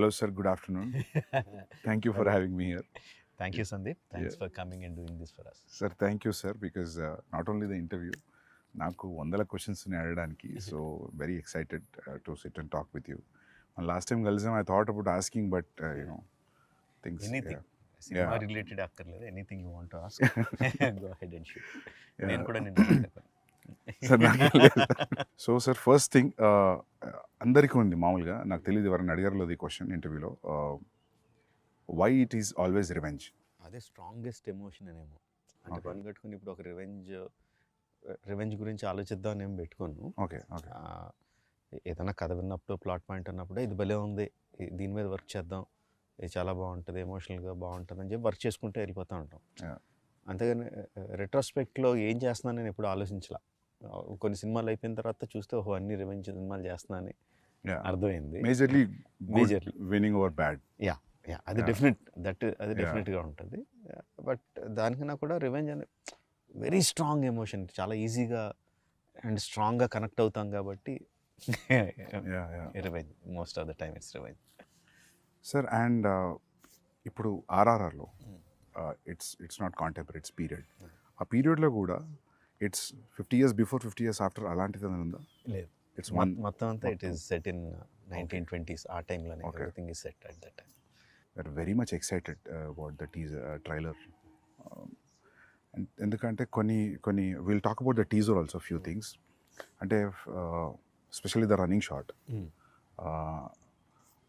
Hello, sir. Good afternoon. Thank you for having me here. Thank you, Sandeep. Thanks Yeah. for coming and doing this for us. Sir, thank you, sir, because not only the interview, నాకు వందల క్వశ్చన్స్ని అడగడానికి so very excited to sit and talk with you last time కలిసాం I thought about asking but you know things Anything. Cinema related అక్కర్లేదు. Anything you want to ask, go ahead and shoot. నేను కూడా నిన్ను అడుగుతాను. Sir so sir first thing అందరికీ ఉంది మామూలుగా నాకు తెలియదు ఎవరైనా అడిగారు ఈ క్వశ్చన్ ఇంటర్వ్యూలో why it is always revenge అదే స్ట్రాంగెస్ట్ ఎమోషన్ అనేమో అంటే పని కట్టుకుని ఇప్పుడు ఒక రివెంజ్ గురించి ఆలోచిద్దాం అని ఏం పెట్టుకోను. ఓకే ఓకే ఏదైనా కథ విన్నప్పుడు ప్లాట్ పాయింట్ అన్నప్పుడు ఇది భలే ఉంది, దీని మీద వర్క్ చేద్దాం, ఇది చాలా బాగుంటుంది, ఎమోషనల్గా బాగుంటుంది అని చెప్పి వర్క్ చేసుకుంటూ వెళ్ళిపోతూ ఉంటాం. అంతేగాని రెట్రోస్పెక్ట్లో ఏం చేస్తున్నాను నేను ఎప్పుడు ఆలోచించలా. కొన్ని సినిమాలు అయిపోయిన తర్వాత చూస్తే ఓహో అన్ని రివెంజ్ సినిమాలు చేస్తున్నానని అర్థమైంది. Majorly winnowing over bad. Yeah yeah అది డెఫినెట్ అది డెఫినెట్గా ఉంటుంది. బట్ దానికన్నా కూడా రివెంజ్ అనే వెరీ స్ట్రాంగ్ ఎమోషన్, చాలా ఈజీగా అండ్ స్ట్రాంగ్గా కనెక్ట్ అవుతాం కాబట్టి revenge most of the time it's revenge. Sir and ఇప్పుడు ఆర్ఆర్ఆర్లో it's not contemporary, it's period. ఆ పీరియడ్లో కూడా it's 50 years before 50 years after అలాంటిది ఉందా? లేదు, ఇట్స్ మొత్తం అంతా it is set in 1920s. ఆ టైంలోనే everything is set at that time. We are very much excited about the trailer. ఎందుకంటే కొన్ని will talk about the teaser also few things. అంటే స్పెషల్లీ ద రన్నింగ్ షాట్,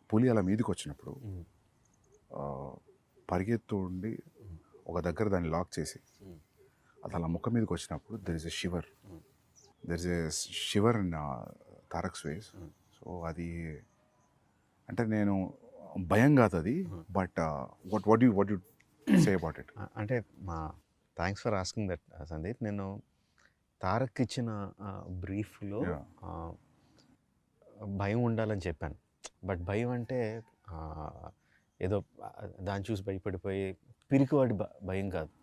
పులి అలా మీదకి వచ్చినప్పుడు పరిగెత్తు ఉండి ఒక దగ్గర దాన్ని లాక్ చేసి అది అలా ముఖం మీదకి వచ్చినప్పుడు there is a shiver in Tarak's face. So అది అంటే నేను భయం కాదు అది, but what you say about it? అంటే thanks for asking that Sandeep. నేను తారక్ ఇచ్చిన బ్రీఫ్లో భయం ఉండాలని చెప్పాను. బట్ భయం అంటే ఏదో దాన్ని చూసి భయపడిపోయి పిరికివాడి భయం కాదు.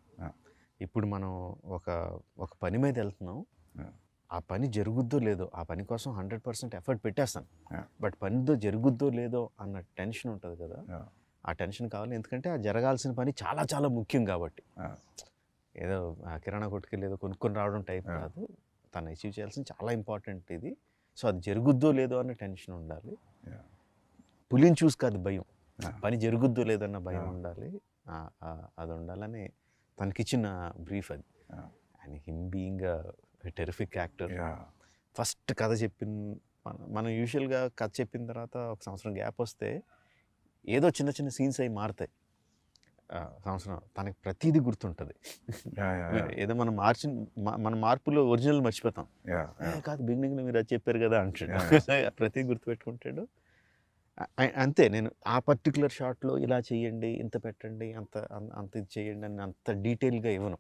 ఇప్పుడు మనం ఒక పని మీద వెళ్తున్నాం, ఆ పని జరుగుద్దో లేదో, ఆ పని కోసం 100% ఎఫర్ట్ పెట్టేస్తాను, బట్ పనితో జరుగుద్దో లేదో అన్న టెన్షన్ ఉంటుంది కదా, ఆ టెన్షన్ కావాలి. ఎందుకంటే ఆ జరగాల్సిన పని చాలా చాలా ముఖ్యం కాబట్టి. ఏదో కిరాణా కొట్టుకెళ్ళి ఏదో కొనుక్కొని రావడం టైప్ కాదు, తను అచీవ్ చేయాల్సిన చాలా ఇంపార్టెంట్ ఇది. సో అది జరుగుద్దో లేదో అన్న టెన్షన్ ఉండాలి. పులిని చూసి కాదు భయం, పని జరుగుద్దో లేదన్న భయం ఉండాలి. అది ఉండాలని తనకిచ్చిన బ్రీఫ్ అది. And him being terrific actor. First కథ మనం యూజువల్గా కథ చెప్పిన తర్వాత ఒక సంవత్సరం గ్యాప్ వస్తే ఏదో చిన్న చిన్న సీన్స్ అవి మారుతాయి. సంవత్సరం తనకి ప్రతిదీ గుర్తుంటుంది. ఏదో మన మార్పులో ఒరిజినల్ మర్చిపోతాం. కాదు బిగినింగ్లో మీరు అది చెప్పారు కదా అంటాడు. ప్రతిదీ గుర్తుపెట్టుకుంటాడు. అంతే, నేను ఆ పర్టికులర్ షాట్లో ఇలా చేయండి, ఇంత పెట్టండి, అంత ఇది చేయండి అని అంత డీటెయిల్గా ఇవ్వను.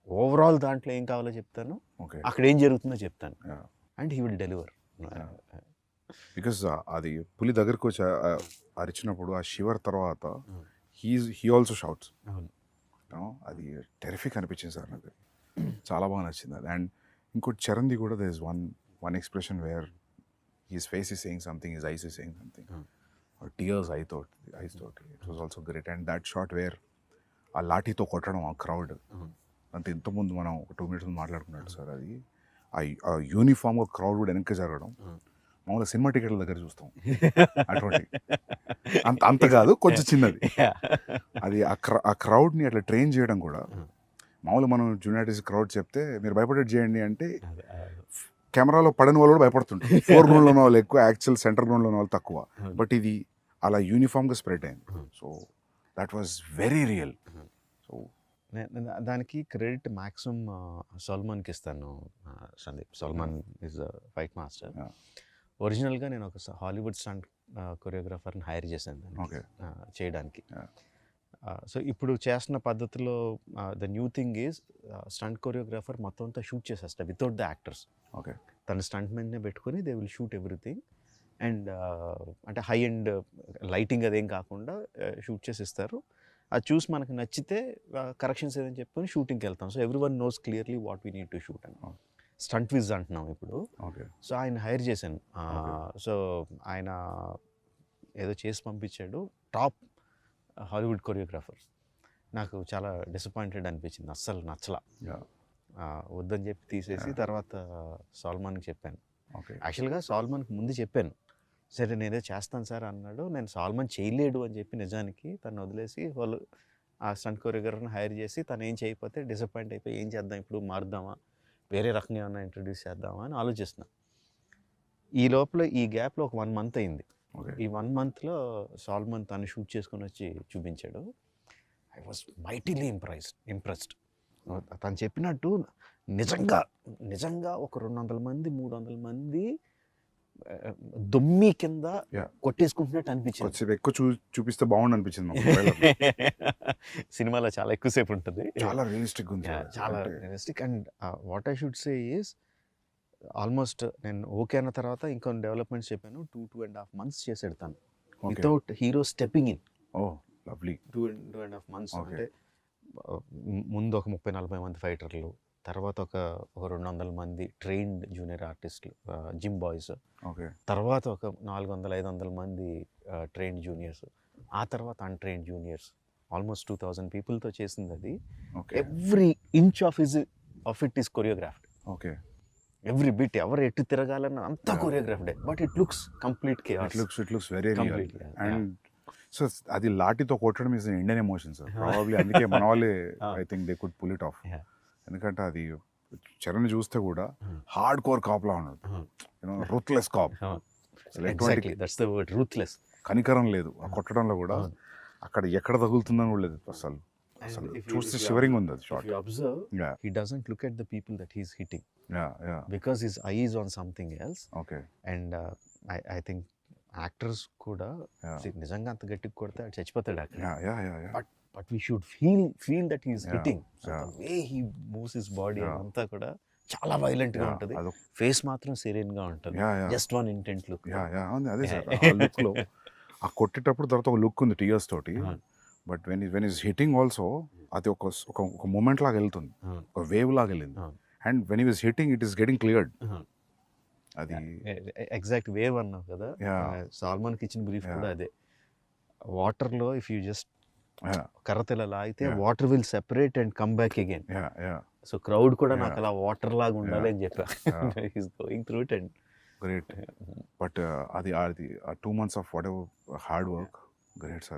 ఓవరాల్ దాంట్లో ఏం కావాలో చెప్తాను, అక్కడ ఏం జరుగుతుందో చెప్తాను, and he will deliver. Because అది పులి దగ్గరకు వచ్చి అరిచినప్పుడు ఆ షివర్ తర్వాత హీ ఆల్సో షౌట్స్. అది టెరిఫిక్ అనిపించింది సార్ నాకు, చాలా బాగా నచ్చింది అది. అండ్ ఇంకోటి చరణ్ది కూడా there is one expression where his face is saying something, his eyes is saying something, or tears eyes thought it was also great. And that shot where ఆ లాఠీతో కొట్టడం ఆ క్రౌడ్ అంత ఇంతకుముందు మనం ఒక 2 minutes మాట్లాడుకున్నాడు సార్, అది ఆ యూనిఫామ్గా క్రౌడ్ కూడా వెనక్కి జరగడం మామూలుగా సినిమా టికెట్ల దగ్గర చూస్తాం అటువంటి అంత కాదు, కొంచెం చిన్నది. అది ఆ క్రౌడ్ని అట్లా ట్రైన్ చేయడం కూడా మామూలుగా మనం జూనియార్టీస్ క్రౌడ్ చెప్తే మీరు భయపడేది చేయండి అంటే కెమెరాలో పడని వాళ్ళు కూడా భయపడుతుంటారు. 4 గ్రౌండ్లో ఉన్న వాళ్ళు ఎక్కువ, యాక్చువల్ సెంటర్ గ్రౌండ్లో ఉన్న వాళ్ళు తక్కువ. బట్ ఇది అలా యూనిఫామ్గా స్ప్రెడ్ అయింది. So that was very real. So దానికి క్రెడిట్ మ్యాక్సిమం సల్మాన్కి ఇస్తాను Sandeep. Salman is fight master. ఒరిజినల్గా నేను ఒక హాలీవుడ్ స్టంట్ కొరియోగ్రాఫర్ని హైర్ చేశాను చేయడానికి. సో ఇప్పుడు చేస్తున్న పద్ధతిలో the new thing is stunt choreographer మొత్తం అంతా షూట్ చేసేస్తారు వితౌట్ ద యాక్టర్స్. తన స్టంట్ మెన్నే పెట్టుకొని they will shoot everything. And అంటే హై అండ్ లైటింగ్ అదేం కాకుండా షూట్ చేసి ఇస్తారు. అది చూసి మనకు నచ్చితే కరెక్షన్స్ ఏదని చెప్పుకొని షూటింగ్కి వెళ్తాం. So every one knows clearly what we need to shoot అని. స్టంట్ విజ్ అంటున్నాం ఇప్పుడు. సో ఆయన హైర్ చేశాను. సో ఆయన ఏదో చేసి పంపించాడు, టాప్ హాలీవుడ్ కొరియోగ్రాఫర్. నాకు చాలా డిసప్పాయింటెడ్ అనిపించింది, అస్సలు నచ్చలా. వద్దని చెప్పి తీసేసి తర్వాత సాల్మాన్కి చెప్పాను. యాక్చువల్గా సాల్మాన్కి ముందు చెప్పాను, సరే నేనే చేస్తాను సార్ అన్నాడు. నేను సాల్మాన్ చేయలేడు అని చెప్పి నిజానికి తను వదిలేసి వాళ్ళు ఆ స్టంట్ కొరియోగ్రాఫర్ని హైర్ చేసి తను ఏం చేయకపోతే డిసప్పాయింట్ అయిపోయి ఏం చేద్దాం ఇప్పుడు, మారుద్దామా, వేరే రకంగా ఏమన్నా ఇంట్రడ్యూస్ చేద్దామా అని ఆలోచిస్తున్నా. ఈ లోపల ఈ గ్యాప్లో ఒక 1 month అయింది. ఈ 1 monthలో సాల్మాన్ తను షూట్ చేసుకొని వచ్చి చూపించాడు. I was mightily impressed. తను చెప్పినట్టు నిజంగా ఒక 200 మంది 300 మంది దొమ్మి కింద కొట్టేసుకుంటున్నట్టు అనిపించింది. ఎక్కువ చూపిస్తే బాగుండు అనిపించింది సినిమాలో చాలా ఎక్కువసేపు ఉంటుంది, చాలా రియలిస్టిక్ ఉంది, చాలా realistic. And what I should say is almost నేను ఓకే అన్న తర్వాత ఇంకొన్ని డెవలప్మెంట్స్ చెప్పాను. 2.5 months చేసాడు తను without hero stepping in. Lovely. 2.5 months అంటే ముందు ఒక 30-40 మంది ఫైటర్లు, తర్వాత ఒక 200 మంది ట్రైన్డ్ జూనియర్ ఆర్టిస్టులు, జిమ్ బాయ్స్, తర్వాత ఒక 400-500 మంది ట్రైన్డ్ జూనియర్స్, ఆ తర్వాత అన్ట్రైన్డ్ జూనియర్స్, ఆల్మోస్ట్ 2000 పీపుల్తో చేసింది అది. Every inch of it is choreographed. Every bit, ఎవరు ఎటు తిరగాలన్న అంతా కొరియోగ్రాఫ్డే, but it looks complete chaos. It looks very real. And so అది లాఠీతో కొట్టడం is Indian emotion sir, probably అందుకే మన వాళ్ళే I think they could pull it off. ఎందుకంటే అది చరణ్ చూస్తే కూడా హార్డ్ కోర్ కాప్ లా ఉన్నాడు, రూత్లెస్ కాప్. కనికరం లేదు ఆ కొట్టడంలో కూడా, అక్కడ ఎక్కడ తగులుతుందని కూడా లేదు అసలు. చూస్తే షివరింగ్ ఉంది అది shot. He doesn't look at the people that he's hitting. Because his eye is on something else. And I think actors కూడా నిజంగా అంత గట్టిగా కొడితే చచ్చిపోతాడు అక్కడ. But we should feel that he's hitting. So the way he moves his body అంతా కూడా చాలా వైలెంట్ గా ఉంటుంది, ఫేస్ మాత్రం సెరీన్ గా ఉంటుంది, జస్ట్ వన్ ఇంటెంట్ లుక్. అదే సార్, ఆ లుక్ లో ఆ కొట్టేటప్పుడు తర్వాత ఒక లుక్ ఉంది టీయర్స్ తోటి. But when is hitting also అది ఒక మూమెంట్ లాగా వెళ్తుంది, ఒక వేవ్ లాగా వెళ్ళింది. అండ్ వెన్ ఈ was hitting it is getting cleared. అది ఎగ్జాక్ట్ వేవ్ అన్నావు కదా, సాల్మాన్కి ఇచ్చిన బ్రీఫ్ కూడా అదే. వాటర్లో ఇఫ్ యూ జస్ట్ కర్రతెల లాగితే water will separate and come back again. So crowd కూడా నాకు అలా వాటర్ లాగా ఉండాలి అని చెప్పా. Is going through it and great. But అది 2 months of what ever hard work, great sir.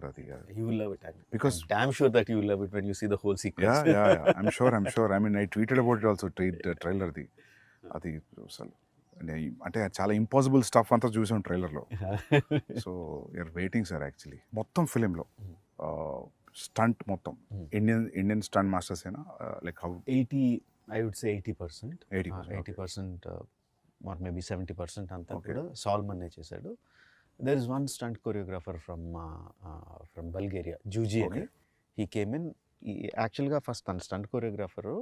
You will love it, because damn sure that you will love it when you see the whole sequence. Yeah I'm sure. I mean I tweeted about it also, trailer the అది అసలు అంటే చాలా impossible stuff అంతా చూసాం ట్రైలర్లో. So you are waiting sir. Actually మొత్తం ఫిలింలో stunt మొత్తం ఇండియన్ స్టంట్ మాస్టర్స్ ఏనా, like how 80 I would say 80% or maybe 70% అంతా కూడా సాల్మన్ చేశాడు. There is one stunt choreographer from Bulgaria, Juji అని. He came in. యాక్చువల్గా ఫస్ట్ తన స్టంట్ కొరియోగ్రాఫరు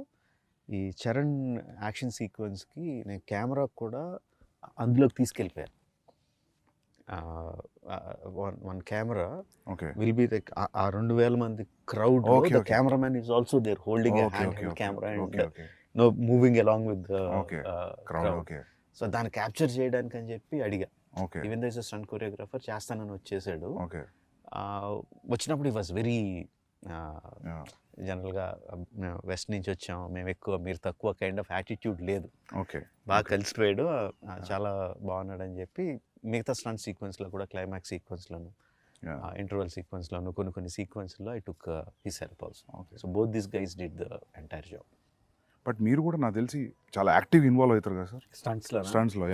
ఈ చరణ్ యాక్షన్ సీక్వెన్స్కి నేను కెమెరా కూడా అందులోకి తీసుకెళ్ళిపోయాను. One camera will be like ఆ 2000 మంది crowd, the cameraman is also there holding a hand camera and no moving along with the crowd. So దాన్ని క్యాప్చర్ చేయడానికి అని చెప్పి అడిగా. Even though is a stunt choreographer, చేస్తానని వచ్చేసాడు. వచ్చినప్పుడు ఈ వాజ్ వెరీ జనరల్గా వెస్ట్ నుంచి వచ్చాం మేము ఎక్కువ మీరు తక్కువ కైండ్ ఆఫ్ యాటిట్యూడ్ లేదు, బాగా కలిసిపోయాడు, చాలా బాగున్నాడు అని చెప్పి మిగతా స్టంట్ సీక్వెన్స్లో కూడా క్లైమాక్స్ సీక్వెన్స్లోను ఇంటర్వల్ సీక్వెన్స్లోను కొన్ని సీక్వెన్స్లో I took his help also. So both this guys did the entire job. But మీరు కూడా నాకు తెలిసి చాలా యాక్టివ్ ఇన్వాల్వ్ అవుతారు కదా సార్ స్టంట్స్లో?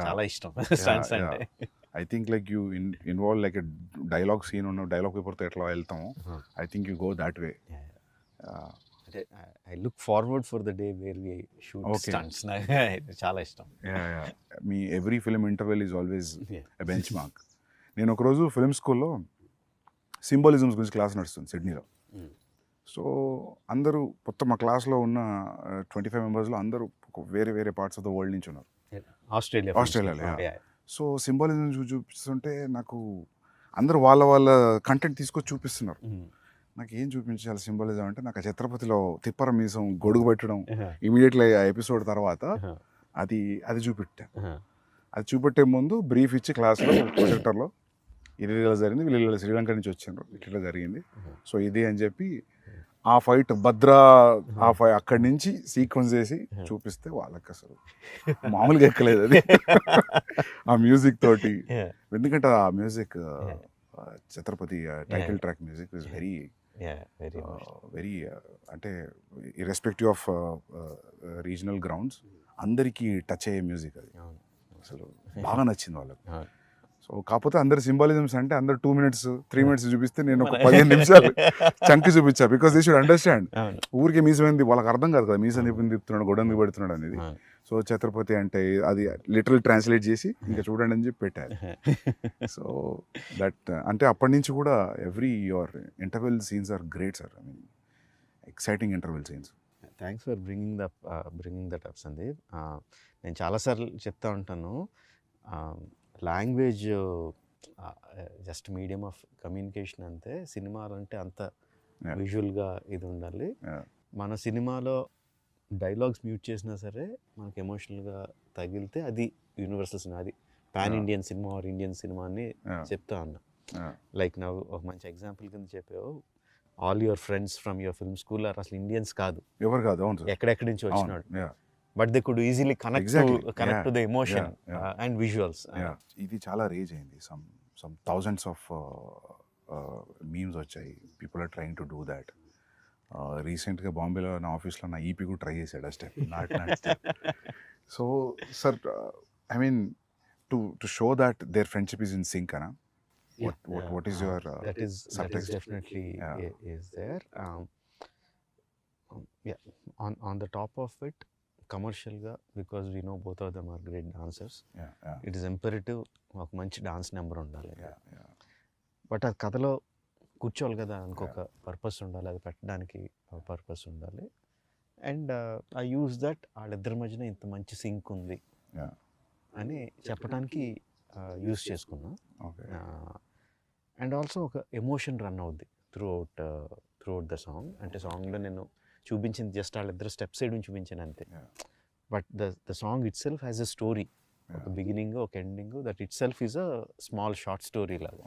చాలా ఇష్టం స్టంట్స్ అంటే. I think like you involve like dialogue scene ఉన్న డైలాగ్ పేపర్తో ఎట్లా వెళ్తాము, I think you go that way. I look forward for the day where we shoot stunts. చాలా ఇష్టం. మీ every film interval is always a benchmark. నేను ఒకరోజు film స్కూల్లో సింబాలిజమ్స్ గురించి క్లాస్ నడుస్తుంది సిడ్నీలో. సో అందరూ మొత్తం మా క్లాస్లో ఉన్న 25 మెంబర్స్లో అందరూ వేరే వేరే పార్ట్స్ ఆఫ్ ద వరల్డ్ నుంచి ఉన్నారు, ఆస్ట్రేలియాలో. సో సింబాలిజం చూపిస్తుంటే నాకు అందరూ వాళ్ళ కంటెంట్ తీసుకొచ్చి చూపిస్తున్నారు. నాకు ఏం చూపించాలి సింబాలిజం అంటే, నాకు ఆ ఛత్రపతిలో తిప్పర మీసం గొడుగు పెట్టడం ఇమీడియట్లీ ఆ ఎపిసోడ్ తర్వాత అది చూపెట్టా. అది చూపెట్టే ముందు బ్రీఫ్ ఇచ్చి క్లాస్లో ప్రొజెక్టర్లో ఇది ఇలా జరిగింది, వీళ్ళు ఇలా శ్రీలంక నుంచి వచ్చారు, ఇట్లా జరిగింది, సో ఇది అని చెప్పి ఆ ఫైట్ భద్రా అక్కడి నుంచి సీక్వెన్స్ చేసి చూపిస్తే వాళ్ళకి అసలు మామూలుగా ఎక్కలేదు అది ఆ మ్యూజిక్ తోటి. ఎందుకంటే ఆ music Chhatrapati title track music is very very అంటే ఇర్రెస్పెక్టివ్ ఆఫ్ రీజనల్ గ్రౌండ్స్ అందరికీ టచ్ అయ్యే మ్యూజిక్ అది. అసలు బాగా నచ్చింది వాళ్ళకి. సో కాకపోతే అందరు సింబాలిజమ్స్ అంటే అందరు 2 minutes 3 minutes చూపిస్తే నేను ఒక 15 నిమిషాలు చంకి చూపించా. Because they should understand. ఊరికే మీసమైంది వాళ్ళకి అర్థం కాదు కదా, మీసం తిప్పుతున్నాడు గొడవకి పెడుతున్నాడు అనేది. సో ఛత్రపతి అంటే అది లిటరల్ ట్రాన్స్లేట్ చేసి ఇంకా చూడండి అని చెప్పి పెట్టారు. సో దట్ అంటే అప్పటి నుంచి కూడా every your interval scenes are great sir. I mean exciting interval scenes. Thanks for bringing that up Sandeep. నేను చాలాసార్లు చెప్తా ఉంటాను, language just medium of communication అంతే, సినిమాలు అంటే అంత విజువల్గా ఇది ఉండాలి. మన సినిమాలో డైలాగ్స్ మ్యూట్ చేసినా సరే మనకి ఎమోషనల్గా తగిలితే అది యూనివర్సల్ సినిమా, అది pan Indian cinema or Indian cinema అని చెప్తా ఉన్నా. లైక్ నా ఒక మంచి ఎగ్జాంపుల్ కింద చెప్పావు, all your friends from your film school అసలు ఇండియన్స్ కాదు, ఎవరు కాదు, ఎక్కడెక్కడి నుంచి వచ్చినాడు, but they could easily connect to the emotion and visuals. ఇది చాలా రేజ్ అయింది. సమ్ థౌజండ్స్ ఆఫ్ మీమ్స్ వచ్చాయి. People are trying to do that. రీసెంట్గా బాంబేలో నా ఆఫీస్లో నా ఈపీ కూడా ట్రై చేశాడు ఆ step, not step. So sir I mean to show that their friendship is in sync అనా? What is your that is definitely is there. Yeah, on the top of it, commercial ga, because we know both of them are great dancers. It is imperative ఒక మంచి dance number ఉండాలి. But అది కథలో కూర్చోవాలి కదా, ఇంకొక purpose ఉండాలి, అది పెట్టడానికి పర్పస్ ఉండాలి. అండ్ ఐ యూజ్ దట్ వాళ్ళిద్దరి మధ్యన ఇంత మంచి సింక్ ఉంది అని చెప్పడానికి యూజ్ చేసుకున్నా. అండ్ ఆల్సో ఒక ఎమోషన్ రన్ అవుద్ది త్రూ అవుట్ ద సాంగ్. అంటే సాంగ్లో నేను చూపించింది జస్ట్ వాళ్ళిద్దరు స్టెప్ సైడ్ చూపించాను అంతే. But the song it self has a story, ఒక బిగినింగ్ ఒక ending, that it self is a small short story లాగా.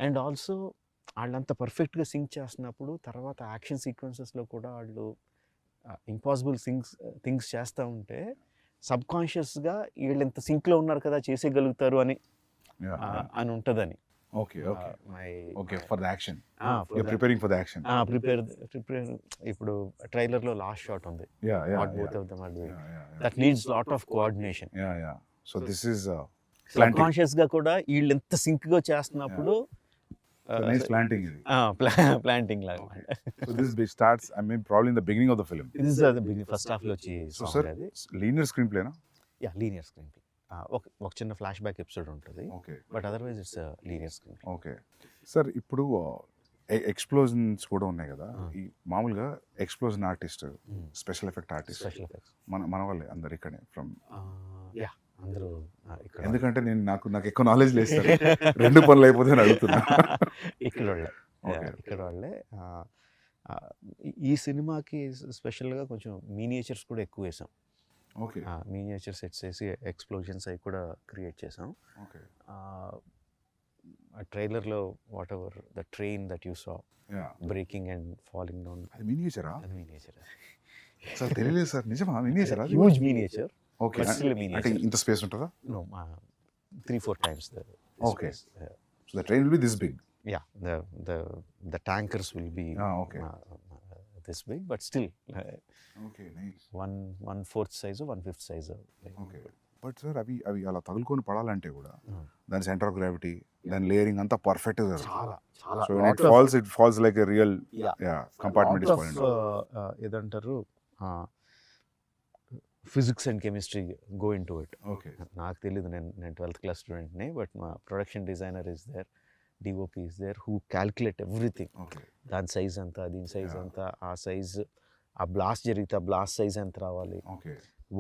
అండ్ ఆల్సో వాళ్ళంత పర్ఫెక్ట్గా సింక్ చేస్తున్నప్పుడు తర్వాత యాక్షన్ సీక్వెన్సెస్లో కూడా వాళ్ళు ఇంపాసిబుల్ థింగ్స్ చేస్తూ ఉంటే సబ్కాన్షియస్గా వీళ్ళు ఇంత సింక్లో ఉన్నారు కదా చేసేయగలుగుతారు అని ఉంటుందని. ఇప్పుడు ట్రైలర్లో లాస్ట్ షాట్ ఉంది, that needs lot of coordination. So this is సబ్కాన్షియస్గా కూడా వీళ్ళు ఎంత సింక్గా చేస్తున్నప్పుడు ప్లాంటింగ్ లాగా. So this starts, I mean, probably in the beginning of the film. This is the beginning, first half లో వచ్చి. So sir, linear screenplay na? Yeah, linear screenplay. ఒక చిన్న ఫ్లాష్ బ్యాక్ ఎపిసోడ్ ఉంటుంది, but otherwise it's linear screenplay. Okay sir, ఇప్పుడు explosions కూడా ఉన్నాయి కదా, ఈ మామూలుగా explosion artist, special effect artist మన వాళ్ళే అందరు ఇక్కడే ఫ్రమ్. అందరూ ఎందుకంటే నాకు ఎక్కువ నాలెడ్జ్ లేదు సార్, రెండు పనులు అయిపోతే అని అడుగుతున్నా. ఇక్కడ వాళ్ళే. ఈ సినిమాకి స్పెషల్గా కొంచెం మీనియేచర్స్ కూడా ఎక్కువ వేసాం. మీనియేచర్ సెట్స్ వేసి ఎక్స్ప్లోజన్స్ అవి కూడా క్రియేట్ చేసాం. ట్రైలర్లో what ever the train that you saw breaking and falling down, అది మీనియేచరా? అది మీనియేచర్ సార్, తెలియలేదు సార్. నిజమా? మీనియేచరా? Huge miniature. ఓకే, అంటే ఇంత స్పేస్ ఉంటుందా? No, 3-4 times the okay space. So the train will be this big. Yeah, the tankers will be this big, but still okay, nice. 1/4 size or 1/5 size. Okay, but sir అవి అలా తగులుకొని పడాలంటే కూడా దాని centre of gravity, దాని layering అంతా perfect గా చాలా. So it falls like a real compartment is falling. ఏదంటారు, physics and chemistry go into it. నాకు తెలియదు, నేను 12th class స్టూడెంట్ని, బట్ మా production designer is there, DOP is there, who calculate everything. దాని సైజ్ అంతా, దీని సైజ్ అంతా, ఆ సైజ్, ఆ బ్లాస్ట్ జరిగితే ఆ బ్లాస్ట్ సైజ్ ఎంత రావాలి,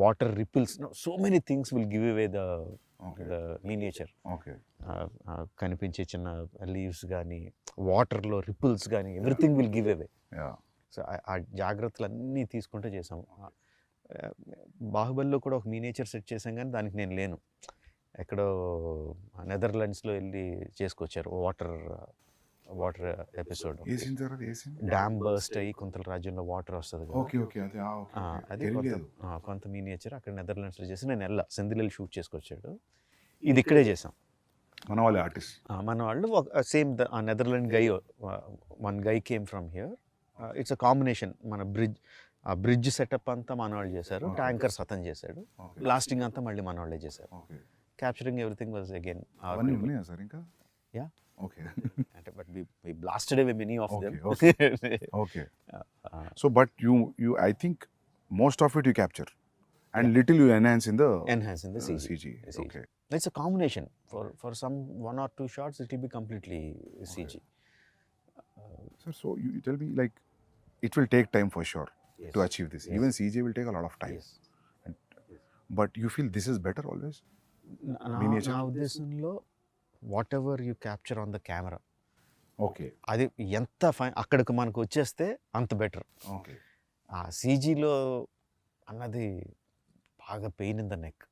water ripples, so many things will give away the miniature. కనిపించే చిన్న లీవ్స్ కానీ, వాటర్లో రిపిల్స్ కానీ, everything will give away. So ఆ జాగ్రత్తలు అన్నీ తీసుకుంటే చేసాము. బాహుబలిలో కూడా ఒక మీనియేచర్ సెట్ చేసాం, కానీ దానికి నేను లేను. ఎక్కడో నెదర్లాండ్స్లో వెళ్ళి చేసుకొచ్చారు వాటర్ ఎపిసోడ్. ఏ సీన్ సార్ అది? ఏ సీన్? డ్యామ్ బర్స్ట్ అయ్యి కొంత రాజ్యంలో వాటర్ వస్తుంది కదా. ఓకే ఓకే అదే ఓకే అది కొంత మీనియేచర్ అక్కడ నెదర్లాండ్స్లో చేసి నేను వెళ్ళా సెందిల్ షూట్ చేసుకొచ్చాడు. ఇది ఇక్కడే చేసాం. మన వాళ్ళే ఆర్టిస్ట్. మన వాళ్ళు same Netherland guy, one guy came from here. It's a combination. మన బ్రిడ్జ్ సెటప్ అంతా మన వాళ్ళు చేశారు, ట్యాంకర్స్ అతను చేశాడు, లాస్టింగ్ అంతా మళ్ళీ మన వాళ్ళే చేశారు. Capturing everything was again. Sir ఇంకా యా ఓకే అంటే but we blasted away many of them. Okay so but you I think most of it you capture and little you enhance in the CG. Okay, it's a combination. For some 1 or 2 shots it will be completely CG. Sir, so you tell me, like, it will take time for sure to achieve this. Even CG will take a lot of time. But you feel this is better always? నా ఉద్దేశంలో what ever you capture on the camera, okay, అది ఎంత అక్కడికి మనకు వచ్చేస్తే అంత better. Okay, ఆ సీజీలో అన్నది బాగా పెయిన్ ఇన్ ద నెక్.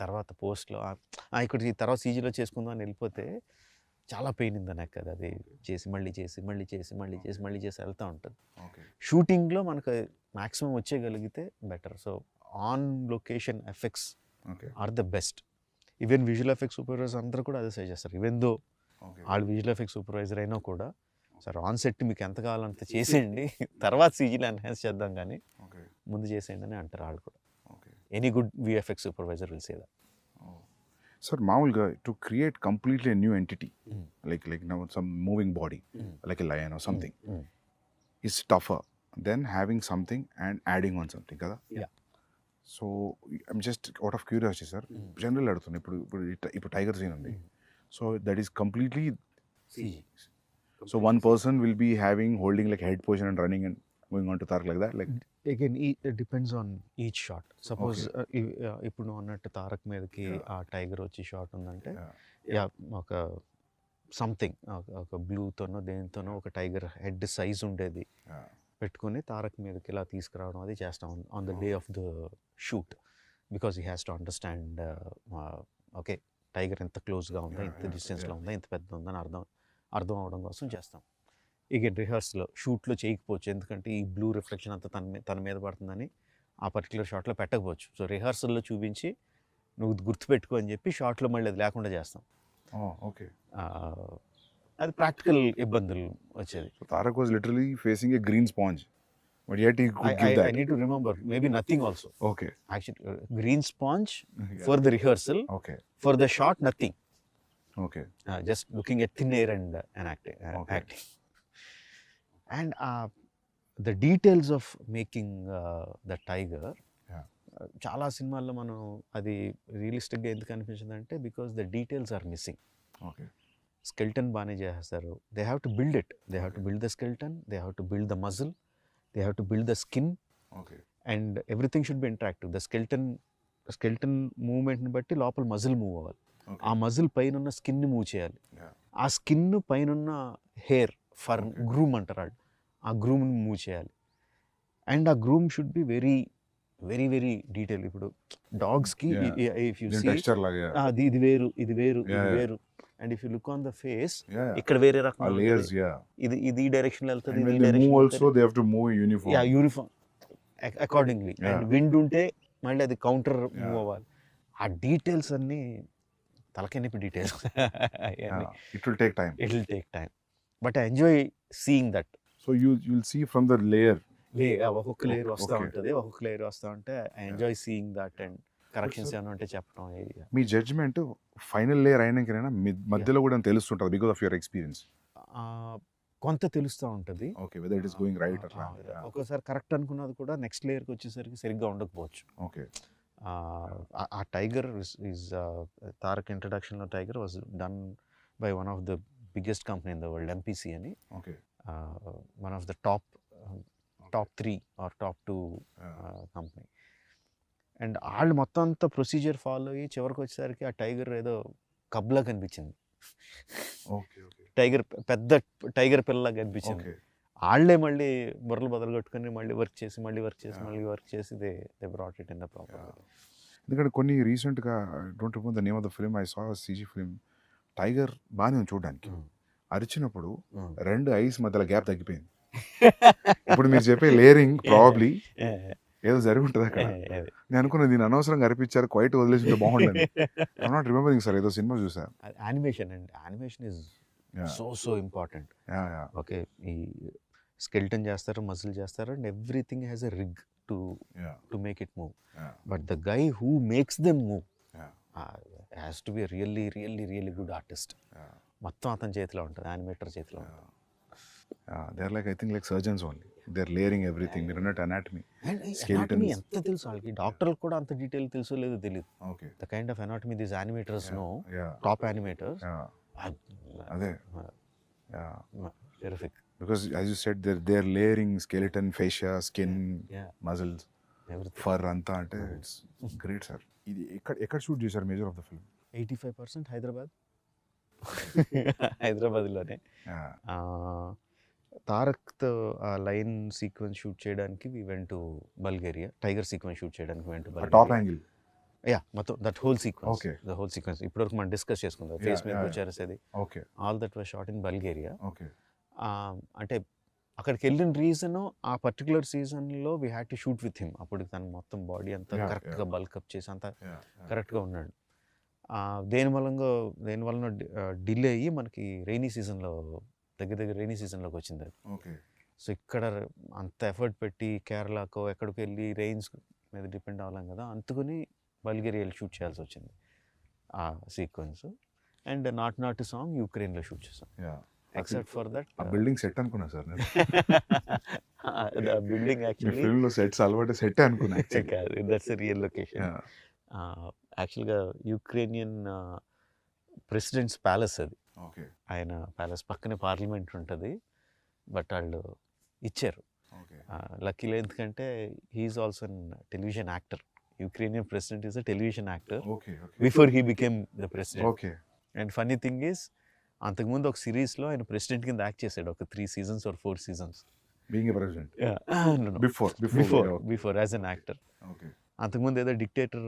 తర్వాత పోస్ట్లో ఇక్కడ ఈ తర్వాత సీజీలో చేసుకుందాం అని వెళ్ళిపోతే చాలా పెయిన్ ఇన్ ద నెక్. అది చేసి మళ్ళీ వెళ్తూ ఉంటుంది. షూటింగ్లో మనకు మ్యాక్సిమం వచ్చేయగలిగితే better. So on location effects are the best. Even visual effects supervisors అందరూ కూడా అదే సజెస్ట్ చేస్తారు. ఈవెన్ దో వాళ్ళు విజువల్ ఎఫెక్ట్స్ సూపర్వైజర్ అయినా కూడా, సార్ ఆన్ సెట్ మీకు ఎంత కావాలంత చేసేయండి, తర్వాత సీజీలో ఎన్హాన్స్ చేద్దాం కానీ ముందు చేసేయండి అని అంటారు వాళ్ళు కూడా. Any good VFX supervisor will say that. Sir మామూలుగా to create completely new entity like now some moving body like a lion or something is tougher than having something and adding on something కదా. So I'm just out of curiosity sir, general అడుగుతున్నాను. ఇప్పుడు tiger scene ఉంది, so that is completely so one person will be having holding like head position and running and going on to Tarak like that. Like again it depends on each shot. Suppose ఇప్పుడు నువ్వు అన్నట్టు తారక్ మీదకి ఆ tiger వచ్చి shot ఉందంటే ఒక something ఒక బ్లూతోనో దేనితోనో ఒక టైగర్ హెడ్ సైజ్ ఉండేది పెట్టుకుని తారక్ మీదకి ఇలా తీసుకురావడం అది చేస్తాం on the day of the shoot. Because he has to understand okay tiger ఎంత క్లోజ్గా ఉందా, ఎంత డిస్టెన్స్లో ఉందా, ఎంత పెద్ద ఉందని అర్థం అవడం కోసం చేస్తాం. ఇక రిహర్సల్లో షూట్లో చేయకపోవచ్చు, ఎందుకంటే ఈ బ్లూ రిఫ్లెక్షన్ అంతా తన మీద పడుతుందని ఆ పర్టికులర్ షాట్లో పెట్టకపోవచ్చు. సో రిహర్సల్లో చూపించి నువ్వు గుర్తుపెట్టుకో అని చెప్పి షాట్లో మళ్ళీ అది లేకుండా చేస్తాం. ఓకే, అది ప్రాక్టికల్ ఇబ్బందులు వచ్చేది. Tarak was literally facing A green sponge, but yet he could give that. I need to remember maybe nothing also. Okay, actually green sponge for the rehearsal. Okay, for the shot nothing. Okay, just looking at thin air and acting. And the details of making the tiger, చాలా సినిమాల్లో మనం అది రియలిస్టిక్గా ఎందుకు అనిపించింది అంటే because the details are missing. Okay, skeleton బాగానే చేస్తారు, they have to build it, they have to build the skeleton, they have to build the muscle, they have to build the skin. Okay, and everything should be interactive. The skeleton movement ని బట్టి లోపల muscle move అవ్వాలి, ఆ muscle పైన ఉన్న skin move చేయాలి, ఆ skin పైన ఉన్న హెయిర్ ఫర్ గ్రూమ్ అంటారు వాళ్ళు, ఆ గ్రూమ్ మూవ్ చేయాలి. అండ్ ఆ groom should be very very very detail. ఇప్పుడు డాగ్స్కి ఇఫ్ యూ సీ ఇది వేరు ఇది వేరు ఇది వేరు, and if you look on the face ఇక్కడ వేరే రకం లేయర్స్, ఇది ఈ డైరెక్షన్ లో వెళ్తుంది, ఈ direction also they have to move uniform accordingly. And wind ఉంటే మళ్ళీ అది కౌంటర్ మూవ్ అవ్వాలి. ఆ డీటెయిల్స్ అన్ని తలకెనిపి details. It will take time but I enjoy seeing that. So you will see from the layer, ఒక్కొక్క లేయర్ వస్తూ ఉంటుంది, ఒక్కొక్క లేయర్ వస్తూ ఉంటే I enjoy seeing that. And corrections ఏమైనా ఉంటే చెప్పడం. మీ జడ్జ్మెంట్ ఫైనల్ లేయర్ అయినాకైనా మధ్యలో కూడా తెలుస్తుంటుంది బికాస్ ఆఫ్ యువర్ ఎక్స్పీరియన్స్? కొంత తెలుస్తూ ఉంటుంది. Okay, whether it is going right or wrong. ఒక్కోసారి కరెక్ట్ అనుకున్నది కూడా నెక్స్ట్ లేయర్కి వచ్చేసరికి సరిగ్గా ఉండకపోవచ్చు. ఓకే, ఆ టైగర్ ఈజ్ తారక్ ఇంట్రడక్షన్లో tiger was done by one of the biggest company in the world, MPC అని. Okay, one of the top 3 or top 2 company. And వాళ్ళు మొత్తం అంతా ప్రొసీజర్ ఫాలో అయ్యి చివరికి వచ్చేసరికి ఆ టైగర్ ఏదో కబ్లా కనిపించింది. పెద్ద టైగర్ పిల్లలా కనిపించింది. వాళ్ళే మళ్ళీ బుర్రలు బదులు కొట్టుకొని మళ్ళీ వర్క్ చేసి they brought it in the proper. ఎందుకంటే కొన్ని రీసెంట్గా don't remember the name of the film, I saw CG film, tiger బాగానే ఉంది చూడడానికి, అరిచినప్పుడు రెండు ఐస్ మధ్యలో గ్యాప్ తగ్గిపోయింది. ఇప్పుడు మీరు చెప్పే లేయరింగ్ ప్రాబ్లీ ఏదో జరిగి ఉంటుంది అక్కడ. నేను అనుకున్నా దీన్ని అనవసరంగా అరిపించారు, క్వైట్ వదిలేసి ఉంటే బాగుండదు. ఐ నాట్ రిమెంబరింగ్ సార్, ఏదో సినిమా చూసాను. Animation and animation is so important. Okay, ఈ స్కెల్టన్ చేస్తారు, మజిల్ చేస్తారు, and everything has a rig to make it move. But the guy who makes them move has to be really really really good artist. మొత్తం అతని చేతిలో ఉంటుంది, animator చేతిలో ఉంటుంది. They are like, I think like surgeons only, they are layering everything. మీరు అన్నట్టు anatomy, anatomy ఎంత తెలుసు వాళ్ళకి, డాక్టర్లకు కూడా అంత డీటెయిల్ తెలుసో లేదో తెలియదు. Okay, the kind of anatomy these animators know, top animators. అదే terrific. Because as you said, they're layering skeleton, fascia, skin, muscles, fur అంతా అంటే ఇట్స్ గ్రేట్ సార్. ఇది ఎక్కడ షూట్ చేశారు మేజర్ ఆఫ్ ద ఫిల్మ్? 85% హైదరాబాద్లోనే. తారక్తో ఆ లైన్ సీక్వెన్స్ షూట్ చేయడానికి we went to Bulgaria. Tiger sequence shoot చేయడానికి went to Bulgaria. Top angle, మొత్తం that whole sequence, the whole sequence ఇప్పటివరకు మనం డిస్కస్ చేసుకుందాం. ఫేస్ మీద వచ్చేసేది, okay, all that was shot in Bulgaria. Okay, అంటే అక్కడికి వెళ్ళిన రీజను ఆ పర్టికులర్ సీజన్లో we had to shoot with him. అప్పుడు తన మొత్తం బాడీ అంతా కరెక్ట్గా బల్కప్ చేసి అంతా కరెక్ట్గా ఉన్నాడు. దేనివల్ల డిలే అయ్యి మనకి రైనీ సీజన్లో, దగ్గర రైనీ సీజన్లోకి వచ్చింది అది. ఓకే. సో ఇక్కడ అంత ఎఫర్ట్ పెట్టి కేరళకో ఎక్కడికి వెళ్ళి రెయిన్స్ మీద డిపెండ్ అవ్వలేం కదా, అందుకని బల్గేరియాలో షూట్ చేయాల్సి వచ్చింది ఆ సీక్వెన్స్. అండ్ నాట్ సాంగ్ యుక్రెయిన్లో షూట్ చేసాం. ఎక్సెప్ట్ ఫర్ దట్ ఆ బిల్డింగ్ సెట్ అనుకున్నా సార్ నేను. బిల్డింగ్ యాక్చువల్లీ ఫిల్మ్లో సెట్స్ అలవాటు సెట్ అనుకున్నా. కాదు, దట్స్ రియల్ లొకేషన్. యాక్చువల్గా యుక్రేనియన్ ప్రెసిడెంట్స్ ప్యాలెస్ అది. ఓకే, ఆయన ప్యాలెస్ పక్కనే పార్లమెంట్ ఉంటుంది. బట్ వాళ్ళు ఇచ్చారు లక్కీలో, ఎందుకంటే he is also an television actor. Ukrainian president is a television actor before he became the president. Okay. And funny thing is, అంతకుముందు ఒక సిరీస్లో ఆయన ప్రెసిడెంట్ కింద యాక్ట్ చేశాడు, ఒక 3 seasons or 4 seasons. Being a president? Before as an actor. Okay. అంతకుముందు ఏదో dictator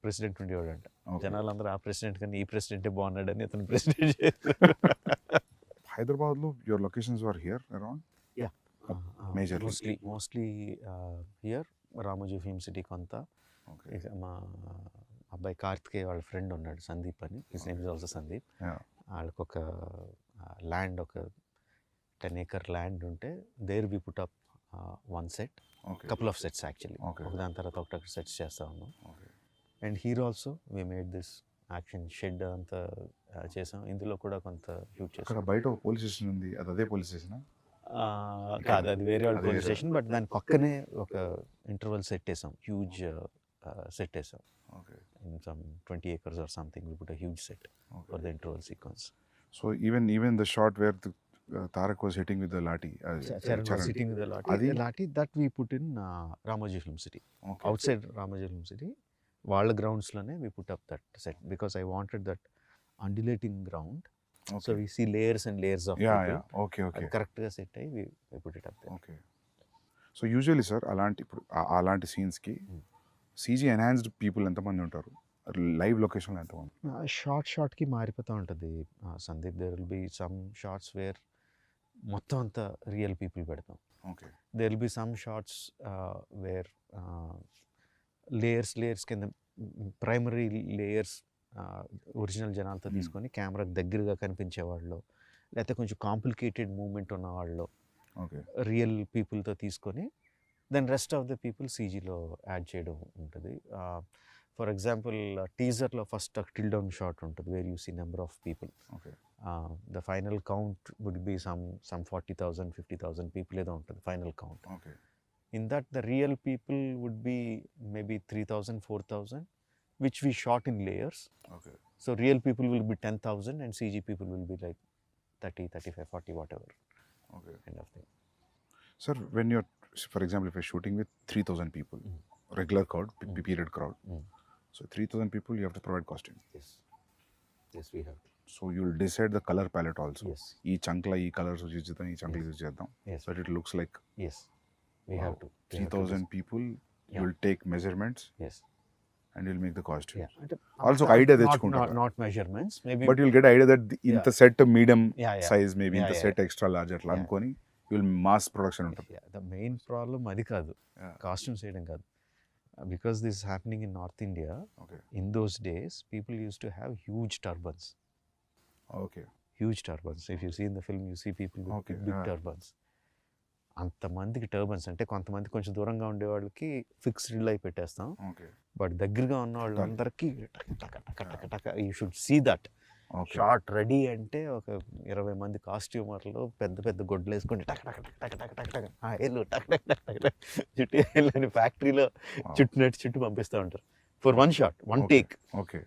president ఉండేవాడు అంట. జనాలందరూ ఆ ప్రెసిడెంట్ కన్నా ఈ ప్రెసిడెంటే బాగున్నాడని అతను ప్రెసిడెంట్ చేశారు. హైదరాబాద్లో your locations were here around? Majorly mostly here, Ramoji film city కొంత. ఇక మా అబ్బాయి కార్తికేయ వాళ్ళ ఫ్రెండ్ ఉన్నాడు సందీప్ అని, his name is also Sandeep. వాళ్ళకి ఒక ల్యాండ్, ఒక 10 acre ల్యాండ్ ఉంటే there we put up one set, couple of sets actually. ఒకదాని తర్వాత ఒకటి సెట్స్ చేస్తూ ఉన్నాం. And hero also we made this action shed అంతా చేసాం. ఇందులో కూడా కొంత షూట్ చేసాం. బయట ఒక పోలీస్ స్టేషన్ ఉంది, అది అదే పోలీస్ స్టేషన్? కాదు, అది వేరే వాళ్ళ పోలీస్ స్టేషన్. బట్ దాని పక్కనే ఒక ఇంటర్వల్ సెట్ వేసాం, హ్యూజ్ సెట్ వేసాం. In some 20 acres or something, we put a huge set for the interval sequence. So even the shot where Tarak was hitting with the lathi, Charan was hitting with the lathi, that we put in Ramoji Film City. Outside Ramoji Film City, వాళ్ళ గ్రౌండ్స్లోనే we put up that set because I wanted that undulating ground. So we see layers and layers of people. Okay. కరెక్ట్గా set అయ్యి we put it up there. Okay. So usually sir, అలాంటి సీన్స్కి CG enhanced people ఎంతమంది ఉంటారు? Live లొకేషన్లో ఎంతమంది? షార్ట్కి మారిపోతూ ఉంటుంది Sandeep. There will be some shots where మొత్తం అంతా రియల్ పీపుల్ పెడతాం. Okay. There will be some shots where layers కింద ప్రైమరీ లేయర్స్ ఒరిజినల్ జనాలతో తీసుకొని కెమెరాకి దగ్గరగా కనిపించేవాళ్ళు, లేకపోతే కొంచెం కాంప్లికేటెడ్ మూమెంట్ ఉన్నవాళ్ళు రియల్ పీపుల్తో తీసుకొని then rest of the people సీజీలో యాడ్ చేయడం ఉంటుంది. ఫర్ ఎగ్జాంపుల్ టీజర్లో ఫస్ట్ టిల్ డౌన్ షాట్ ఉంటుంది where you see number of people. The final count would be some 40,000 50,000 people ఏదో ఉంటుంది final count. In that the real people would be maybe 3,000 4,000 which we shot in layers. So real people will be 10,000 and CG people will be like 30, 35, 40 whatever kind of thing. Sir, when you're, for example, if you're shooting with 3,000 people, regular crowd, period crowd, so 3,000 people, you have to provide costume. Yes, we have to. So you'll decide the color palette also. Yes. Ee chunkla ee colors use chedam, ee chunkla use chedam. So it looks like. Yes, we have to. 3,000 people, you will take measurements. Yes. And will make the costume. Yeah. అంటే also ఒక idea తెచ్చుకుంటారు. Not measurements maybe, but you'll get idea that ఇంత set medium size, maybe ఇంత Yeah. Set extra large అట్లా అనుకొని will mass production ఉంటుంది. The main problem అది కాదు, కాస్ట్యూమ్స్ వేయడం కాదు. Because this happening in north India, okay in those days people use to have huge turbans. Okay huge turbans. If you see in the film you see people Okay, big yeah. Turbans. అంతమందికి turbans అంటే కొంతమంది కొంచెం దూరంగా ఉండే వాళ్ళకి fixed light పెట్టేస్తాం, okay but దగ్గరగా ఉన్న వాళ్ళందరికీ you should see that okay shot ready అంటే ఒక 20 మంది కాస్ట్యూమర్లు పెద్ద పెద్ద గొడ్లు వేసుకొని టక్ టక్ టక్ టక్ టక్ టక్ టక్ ఏళ్ళు టక్ టక్ టక్ టక్ టక్ చుట్టూ వెళ్ళని ఫ్యాక్టరీలో చుట్టూ పంపిస్తూ ఉంటారు for one shot, one take. Okay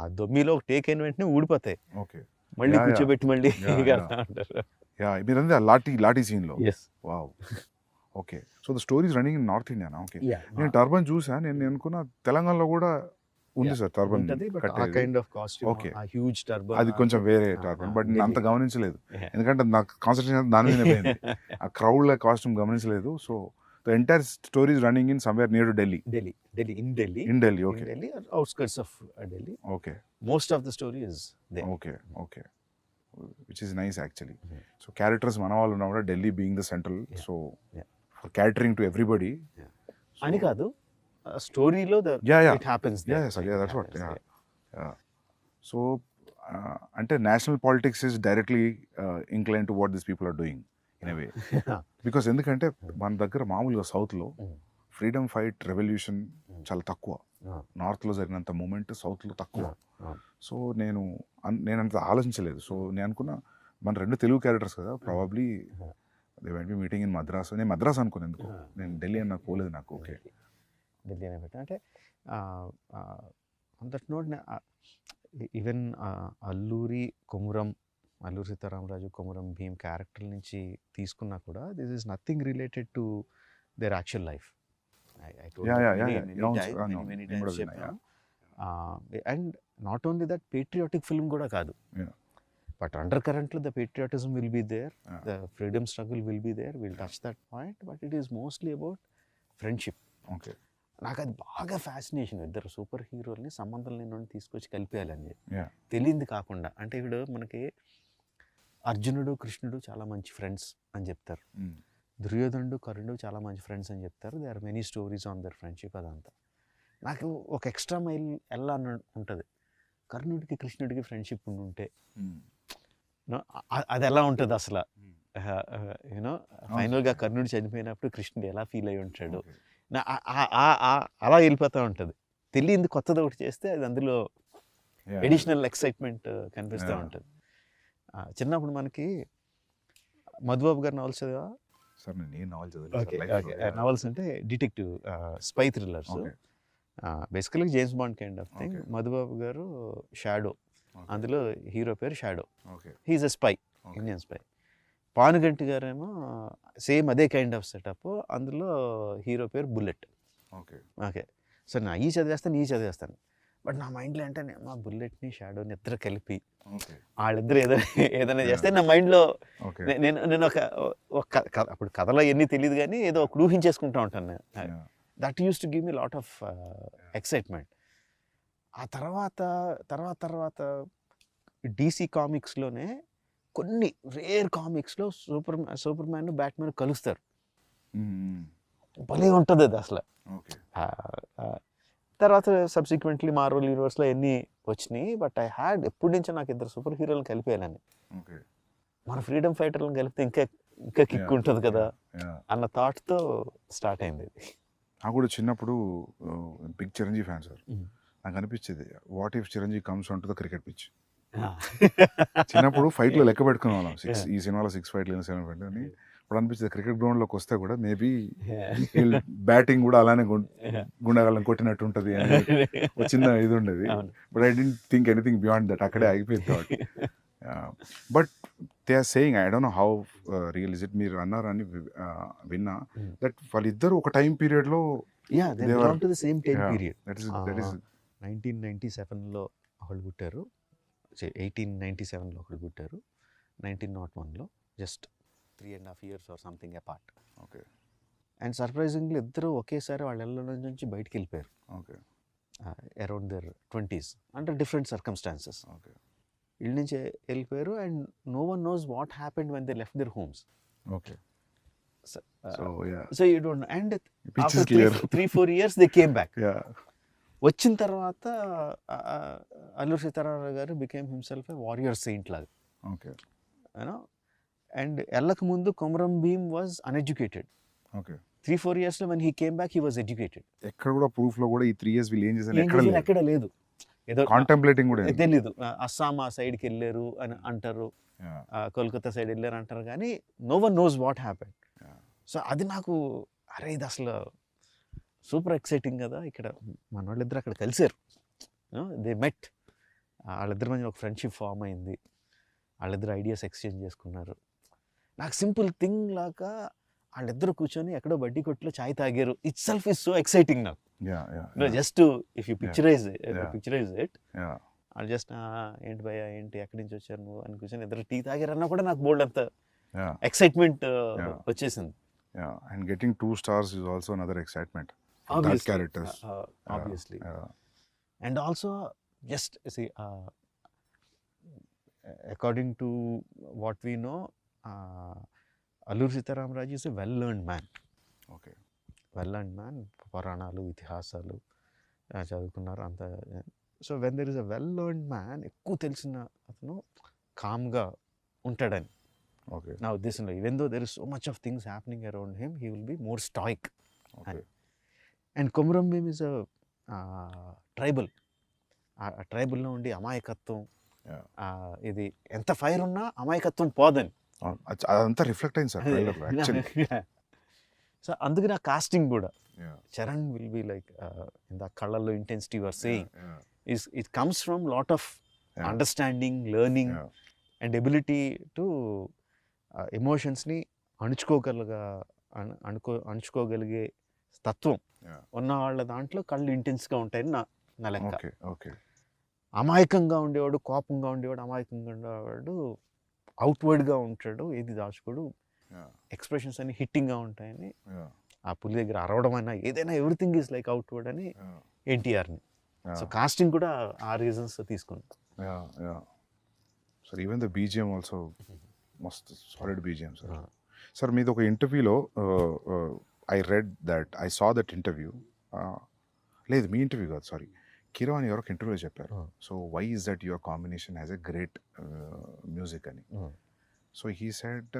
ఆ దొమ్మిలో ఒక టేక్ అయిన వెంటనే ఊడిపోతాయి, ఓకే మళ్ళీ Yeah, కూర్చోబెట్టి మళ్ళీ Yeah, కడతా ఉంటారు. యా మీరంతా లాఠీ సీన్లో. Yes. Wow. Okay so the story is running in north ఇండియానా? ఓకే నేను టర్బన్ చూసా, నేను అనుకున్న తెలంగాణలో కూడా ఉంది సార్ టర్బన్ ఉంటది, బట్ ఆ కట్టేది. Kind of costume, Okay. ఆ హ్యూజ్ టర్బన్ అది కొంచెం వేరే టర్బన్, బట్ నేను అంత గమనించలేదు ఎందుకంటే నాకు కాన్సన్ట్రేషన్ దాని మీద పోయింది. ఆ క్రౌడ్ కాస్ట్యూమ్ గమనించలేదు. So the entire story is running in somewhere near to Delhi. In Delhi, okay outskirts of Delhi. Okay most of the story is there. Okay okay which is nice actually. So characters మన వాళ్ళు ఉన్నా కూడా Delhi being the central, so for catering to everybody అని కాదు, స్టోరీలో Yeah. It happens Yeah, yes, yeah, that's what. Yeah. So, అంటే national politics is directly incline to what this people are doing in a way. Because ఎందుకంటే మన దగ్గర మామూలుగా సౌత్లో freedom fight revolution చాలా తక్కువ. నార్త్లో జరిగినంత మూమెంట్ సౌత్లో తక్కువ. సో నేను అంత ఆలోచించలేదు. సో నేను అనుకున్నా మన రెండు తెలుగు క్యారెక్టర్స్ కదా, probably they went be meeting in Madras. నేను మద్రాస్ అనుకున్నాను ఎందుకు, నేను ఢిల్లీ అని నాకు పోలేదు నాకు. ఓకే ఢిల్లీ అనే పెట్టా అంటే on that note even Alluri Sitaramaraju, Komaram Bheem character నుంచి తీసుకున్నా కూడా this is nothing related to their actual life. And not only that patriotic film కూడా కాదు, బట్ అండర్ కరెంట్లో the patriotism will be there, the freedom struggle will be there, will touch that point, but it is mostly about friendship. Okay నాకు అది బాగా fascination, ఇద్దరు super హీరోల్ని సంబంధం లేని తీసుకొచ్చి కలిపేయాలని తెలియంది కాకుండా. అంటే ఇప్పుడు మనకి అర్జునుడు కృష్ణుడు చాలా మంచి ఫ్రెండ్స్ అని చెప్తారు, దుర్యోధనుడు కర్ణుడు చాలా మంచి ఫ్రెండ్స్ అని చెప్తారు. They are many stories on their friendship. అదంతా నాకు ఒక ఎక్స్ట్రా మైల్ ఎలా ఉంటుంది, కర్ణుడికి కృష్ణుడికి ఫ్రెండ్షిప్ ఉంటే అది ఎలా ఉంటుంది అసలు. యూనో ఫైనల్గా కర్ణుడు చనిపోయినప్పుడు కృష్ణుడు ఎలా ఫీల్ అయి ఉంటాడు, అలా వెళ్ళిపోతూ ఉంటుంది. తెలియంది కొత్తది ఒకటి చేస్తే అది అందులో ఎడిషనల్ ఎక్సైట్మెంట్ కనిపిస్తూ ఉంటుంది. చిన్నప్పుడు మనకి మధుబాబు గారి నవల్స్ చదివా? సార్ నేను నవల్ చదివాను. నవల్స్ అంటే detective spy thrillers, basically James Bond kind of thing. Madhubabu garu Shadow, అందులో హీరో పేరు Shadow, he's a spy, Indian spy. Panuganti గారేమో సేమ్ అదే కైండ్ ఆఫ్ సెటప్, అందులో హీరో పేరు బుల్లెట్. ఓకే సో నా ఈ చదివేస్తాను, బట్ నా మైండ్లో అంటే మా బుల్లెట్ని షాడోని ఇద్దరు కలిపి వాళ్ళిద్దరు ఏదైనా చేస్తే నా మైండ్లో నేను ఒక అప్పుడు కథలో ఎన్ని తెలియదు కానీ ఏదో ఒక ఊహించేసుకుంటూ ఉంటాను నేను. That use to give me lot of excitement. ఆ తర్వాత DC కామిక్స్లోనే కొన్ని రేర్ కామిక్స్లో సూపర్ మ్యాన్ బ్యాట్మెన్ కలుస్తారు, భలే ఉంటుంది అది అసలు. తర్వాత సబ్సిక్వెంట్లీ మార్వెల్ యూనివర్స్లో ఎన్ని వచ్చినాయి, బట్ ఐ హ్యాడ్ ఎప్పటి నుంచో నాకు ఇద్దరు సూపర్ హీరోలను కలిపేయాలని. మన ఫ్రీడమ్ ఫైటర్లను కలిపితే ఇంకా కిక్ ఉంటుంది కదా అన్న థాట్తో స్టార్ట్ అయింది. నాకు కూడా చిన్నప్పుడు బిగ్ చిరంజీవి ఫ్యాన్ సార్. నాకు అనిపించేది what if Chiranjeevi comes on to the cricket pitch. చిన్నప్పుడు ఫైట్లో లెక్క పెట్టుకునే వాళ్ళం, ఈ సినిమాలో 6 ఫైట్లు 7 ఫైట్లు అని. ఇప్పుడు అనిపించింది క్రికెట్ గ్రౌండ్లోకి వస్తే కూడా మేబీ బ్యాటింగ్ కూడా అలానే గుండెగాళ్ళని కొట్టినట్టు ఉంటుంది అని ఒక చిన్న ఇది ఉండేది. But I don't think anything beyond that, అక్కడే ఆగిపోయింది. But they are saying, I don't know how real is it, మీరు అన్నారని విన్నా, దట్ వాళ్ళిద్దరు ఒక టైం పీరియడ్లో 1997లో ఒకళ్ళు పుట్టారు, 1897లో ఒకళ్ళు పుట్టారు, 1901లో just 3.5 years or something apart. Okay. And surprisingly ఇద్దరు ఒకేసారి వాళ్ళ ఇళ్ళ నుంచి బయటికి వెళ్ళిపోయారు. ఓకే. అరౌండ్ దర్ 20s అంటే డిఫరెంట్ సర్కమ్స్టాన్సెస్. ఓకే ఇళ్ళ నుంచి వెళ్ళిపోయారు and no one knows what happened when they left their homes. Okay so yeah so you don't and pitch is after clear 3-4 years they came back. Yeah వచ్చిన తర్వాత అల్లూరి సీతారామరాజు గారు became himself a warrior saint లాగా, okay you know. And వెళ్ళక ముందు Komaram Bheem was uneducated. Okay 3-4 yearsలో when he came back he was educated. ఎక్కడ కూడా proof లో కూడా ఈ 3 years వీళ్ళు ఏం చేశారు ఏం ఎక్కడ చేశారు లేదు, ఎక్కడ లేదు. ఏదో కాంటెంప్లేటింగ్ కూడా ఏం తెలీదు. అస్సాం ఆ సైడ్కి వెళ్ళారు అని అంటారు, Yeah. కోల్కతా సైడ్ వెళ్ళారు అంటారు, కానీ no one knows what happened. Yeah. So అది నాకు అరే ఇది అసలు సూపర్ ఎక్సైటింగ్ కదా. ఇక్కడ మన వాళ్ళిద్దరు అక్కడ కలిసారు, దే మెట్, వాళ్ళిద్దరి మధ్య ఒక ఫ్రెండ్షిప్ ఫామ్ అయింది, వాళ్ళిద్దరు ఐడియాస్ ఎక్స్చేంజ్ చేసుకున్నారు. నాకు సింపుల్ థింగ్ లాగా వాళ్ళిద్దరు కూర్చొని ఎక్కడో బడ్డీ కొట్టులో చాయ్ తాగారు, it self is so exciting నాకు. Just if you picturize it, వాళ్ళు జస్ట్ ఏంటి భయ్యా ఏంటి ఎక్కడి నుంచి వచ్చారు నువ్వు అని కూర్చొని ఇద్దరు టీ తాగారన్నా కూడా నాకు బోల్డ్ అంత ఎక్సైట్మెంట్ వచ్చేసింది. And getting 2 stars is also another excitement for that characters. Obviously. And also just see, according to what we know, Alluri Sitaramraju is a well-learned man. Okay. Well-learned man, పురాణాలు ఇతిహాసాలు చదువుకున్నారు అంత. So when there is a well learned man, ఎక్కువ తెలిసిన అతను కామ్గా ఉంటాడని Okay. నా ఉద్దేశంలో. Even though there is so much of things happening around him, he will be more stoic. Okay. And Komaram Bheem is a tribal. ఆ ట్రైబల్లో ఉండి అమాయకత్వం, ఇది ఎంత ఫైర్ ఉన్నా అమాయకత్వం పోదని. అదంతా రిఫ్లెక్ట్ అయింది సార్ ట్రైలర్లో యాక్చువల్లీ. సో అందుకు నా కాస్టింగ్ కూడా Charan will be like in the కళ్ళల్లో intensity your saying is it comes from lot of understanding, learning and ability to ఎమోషన్స్ని అణుచుకోగలిగే తత్వం ఉన్న వాళ్ళ దాంట్లో కళ్ళు ఇంటెన్స్గా ఉంటాయని నా లెక్క. అమాయకంగా ఉండేవాడు, కోపంగా ఉండేవాడు, అమాయకంగా ఉండేవాడు అవుట్వర్డ్గా ఉంటాడు, ఏది దాచుకోడు, ఎక్స్ప్రెషన్స్ అన్ని హిట్టింగ్గా ఉంటాయని. ఆ పులి దగ్గర అరవడం అయినా ఏదైనా ఎవ్రీథింగ్ ఈజ్ లైక్ అవుట్వర్డ్ అని ఎన్టీఆర్ని. సో కాస్టింగ్ కూడా ఆ రీజన్స్ తీసుకుని. Sir even the BGM also మస్త్ సాలిడ్ బీజిఎం సార్. సార్ మీది ఒక ఇంటర్వ్యూలో I read that I saw that interview, లేదు మీ ఇంటర్వ్యూ కాదు సారీ, కీరవాణి ఎవరొక ఇంటర్వ్యూలో చెప్పారు. So why is that your combination has a great music అని. So he said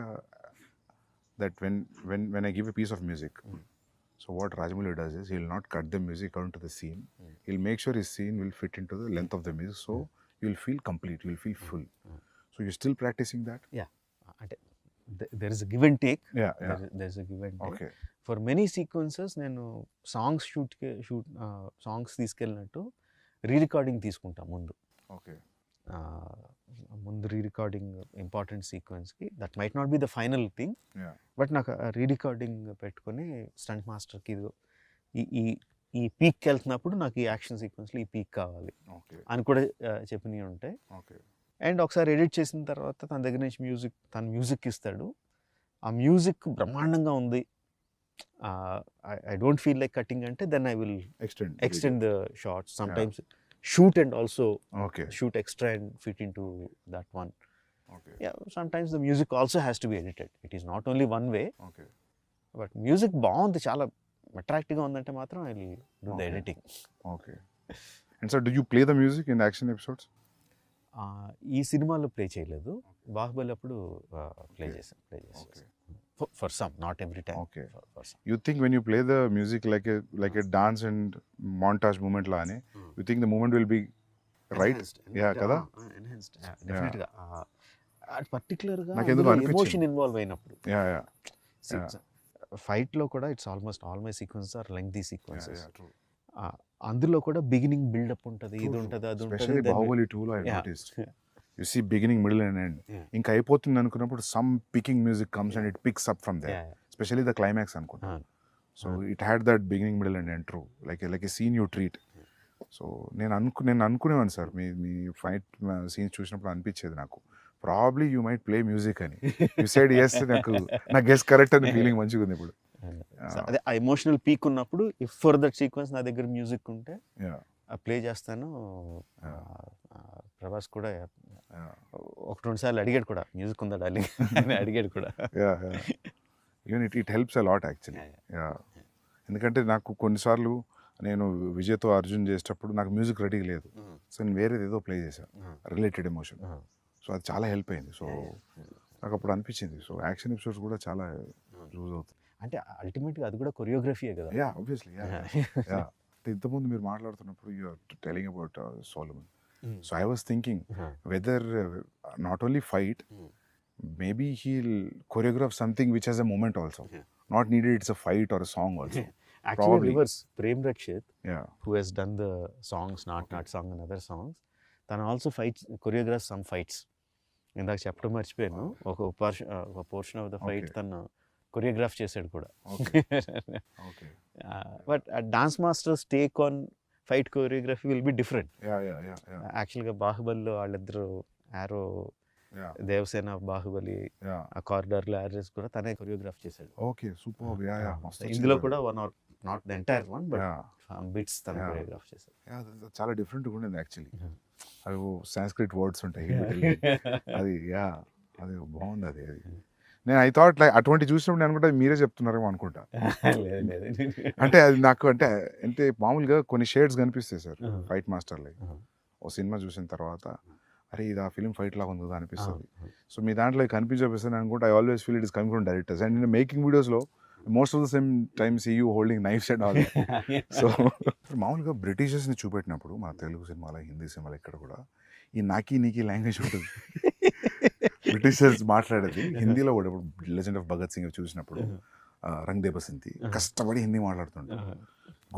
that when I give a piece of music, so what Rajamouli does is he'll not cut the music according to the scene. He'll make sure his scene will fit into the length of the music, so you'll feel complete, you'll feel full. So you're still practicing that? Yeah, there is a give and take. There's a give and take. Okay. For many sequences నేను songs songs తీసుకెళ్ళినట్టు rerecording తీసుకుంటా ముందు. Okay. ముందు rerecording important సీక్వెన్స్కి, that might not be the final thing, but నాకు rerecording పెట్టుకొని stunt మాస్టర్కి ఈ పీక్కి వెళ్తున్నప్పుడు నాకు ఈ యాక్షన్ సీక్వెన్స్లో ఈ పీక్ కావాలి అని కూడా చెప్పినవి ఉంటాయి. అండ్ ఒకసారి ఎడిట్ చేసిన తర్వాత తన దగ్గర నుంచి తన మ్యూజిక్ ఇస్తాడు, ఆ మ్యూజిక్ బ్రహ్మాండంగా ఉంది, I don't feel like cutting అంటే then I will extend the shots, sometimes shoot and also shoot extra and fit into that one. Sometimes the music also has to be edited. It is not only one way. But music బాగుంది, చాలా అట్రాక్టివ్గా ఉందంటే మాత్రం I will do the editing. And so do you play the music in action episodes? ఈ సినిమాలో play చేయలేదు, బాహుబలి అప్పుడు play చేశాను. For some, not every time. For some. You think when you play the music like a dance and montage movement laane, you think the movement will be right? Kada? Enhanced. Definitely. Particular గా emotion involve అయినప్పుడు. Fight లో కూడా it's almost all my sequences are lengthy sequences. అందులో కూడా beginning buildup ఉంటుంది, ఇది ఉంటుంది, అది ఉంటుంది. Especially బాహుబలి 2 లో I noticed. You see beginning, middle and end. ఇంకా అయిపోతుంది అనుకున్నప్పుడు some picking music comes and it picks up from there. Especially the climax అనుకుంటా. So it had that beginning, middle and end true. Like a scene you treat. So నేను అనుకునేవాను sir, మీ fight scenes చూసినప్పుడు అనిపించేది నాకు, probably you might play music అని. You side yes, నా guess correct అని feeling మంచిగా ఉంది ఇప్పుడు. అదే ఆ ఎమోషనల్ పీక్ ఉన్నప్పుడు ఇఫ్ ఫర్ దట్ సీక్వెన్స్ నా దగ్గర మ్యూజిక్ ఉంటే ప్లే చేస్తాను. ప్రభాస్ కూడా ఒక 2 సార్లు అడిగాడు కూడా, మ్యూజిక్ ఉందా డార్లింగ్ అని అడిగాడు కూడా. Even it helps a lot actually. ఎందుకంటే నాకు కొన్నిసార్లు నేను విజయ్తో అర్జున్ చేసేటప్పుడు నాకు మ్యూజిక్ రెడీ లేదు, సో నేను వేరేది ఏదో ప్లే చేశాను రిలేటెడ్ ఎమోషన్, సో అది చాలా హెల్ప్ అయింది. సో నాకు అప్పుడు అనిపించింది, సో యాక్షన్ ఎపిసోడ్స్ కూడా చాలా యూజ్ అవుతుంది. అంటే అల్టిమేట్గా అది కూడా కొరియోగ్రఫీయే కదా. ఆబ్వియస్లీ. ఇంతకుముందు మీరు మాట్లాడుతున్నప్పుడు you are telling about Solomon, so I was thinking whether not only fight, maybe he'll choreograph something which has a moment also. Not needed it's a fight or a song also. Actually, Probably. reverse. Prem Rakshit, Yeah. who has done the songs, Not Song and other songs, తను also fights, choreographs some fights. ఇందాక చెప్పడం మర్చిపోయాను, ఒక portion of the fight తను choreograph చేశాడు కూడా. But dance masters take on fight choreography will be different. యాక్చువల్గా బాహుబలిలో వాళ్ళిద్దరు ఆరో దేవసేన బాహుబలి ఆ కారిడార్లో యాడ్రెస్ కూడా తనే కొరియోగ్రాఫ్ చేశాడు. Okay, super. ఇందులో కూడా one or not the entire one but bits తన కొరియోగ్రాఫ్ చేశాడు. చాలా డిఫరెంట్గా ఉండేది యాక్చువల్లీ. అవి సాంస్క్రిట్ వర్డ్స్ ఉంటాయి అది అది బాగుంది. అది నేను ఐ థాట్ లైక్ అటువంటి చూసినప్పుడు నేను అనుకుంటా మీరే చెప్తున్నారేమో అనుకుంటా. అంటే అది నాకు అంటే మామూలుగా కొన్ని షేడ్స్ కనిపిస్తాయి సార్ ఫైట్ మాస్టర్ లైక్. ఓ సినిమా చూసిన తర్వాత అరే ఇది ఆ ఫిల్మ్ ఫైట్ లాగా ఉంది కదా అనిపిస్తుంది. సో మీ దాంట్లో కనిపించపిస్తుంది అనుకుంటే I always feel it is coming from directors. And నేను మేకింగ్ వీడియోస్లో most of the same time see you holding knives and all. So మామూలుగా బ్రిటిషర్స్ని చూపెట్టినప్పుడు మన తెలుగు సినిమాలో హిందీ సినిమాలో ఇక్కడ కూడా ఈ నాకీ నీకీ లాంగ్వేజ్ ఉంటుంది. బ్రిటిషర్స్ మాట్లాడేది హిందీలో కూడా. ఇప్పుడు లెజెండ్ ఆఫ్ భగత్ సింగ్ చూసినప్పుడు రంగ్ దే బసంతి కష్టపడి హిందీ మాట్లాడుతుంటారు.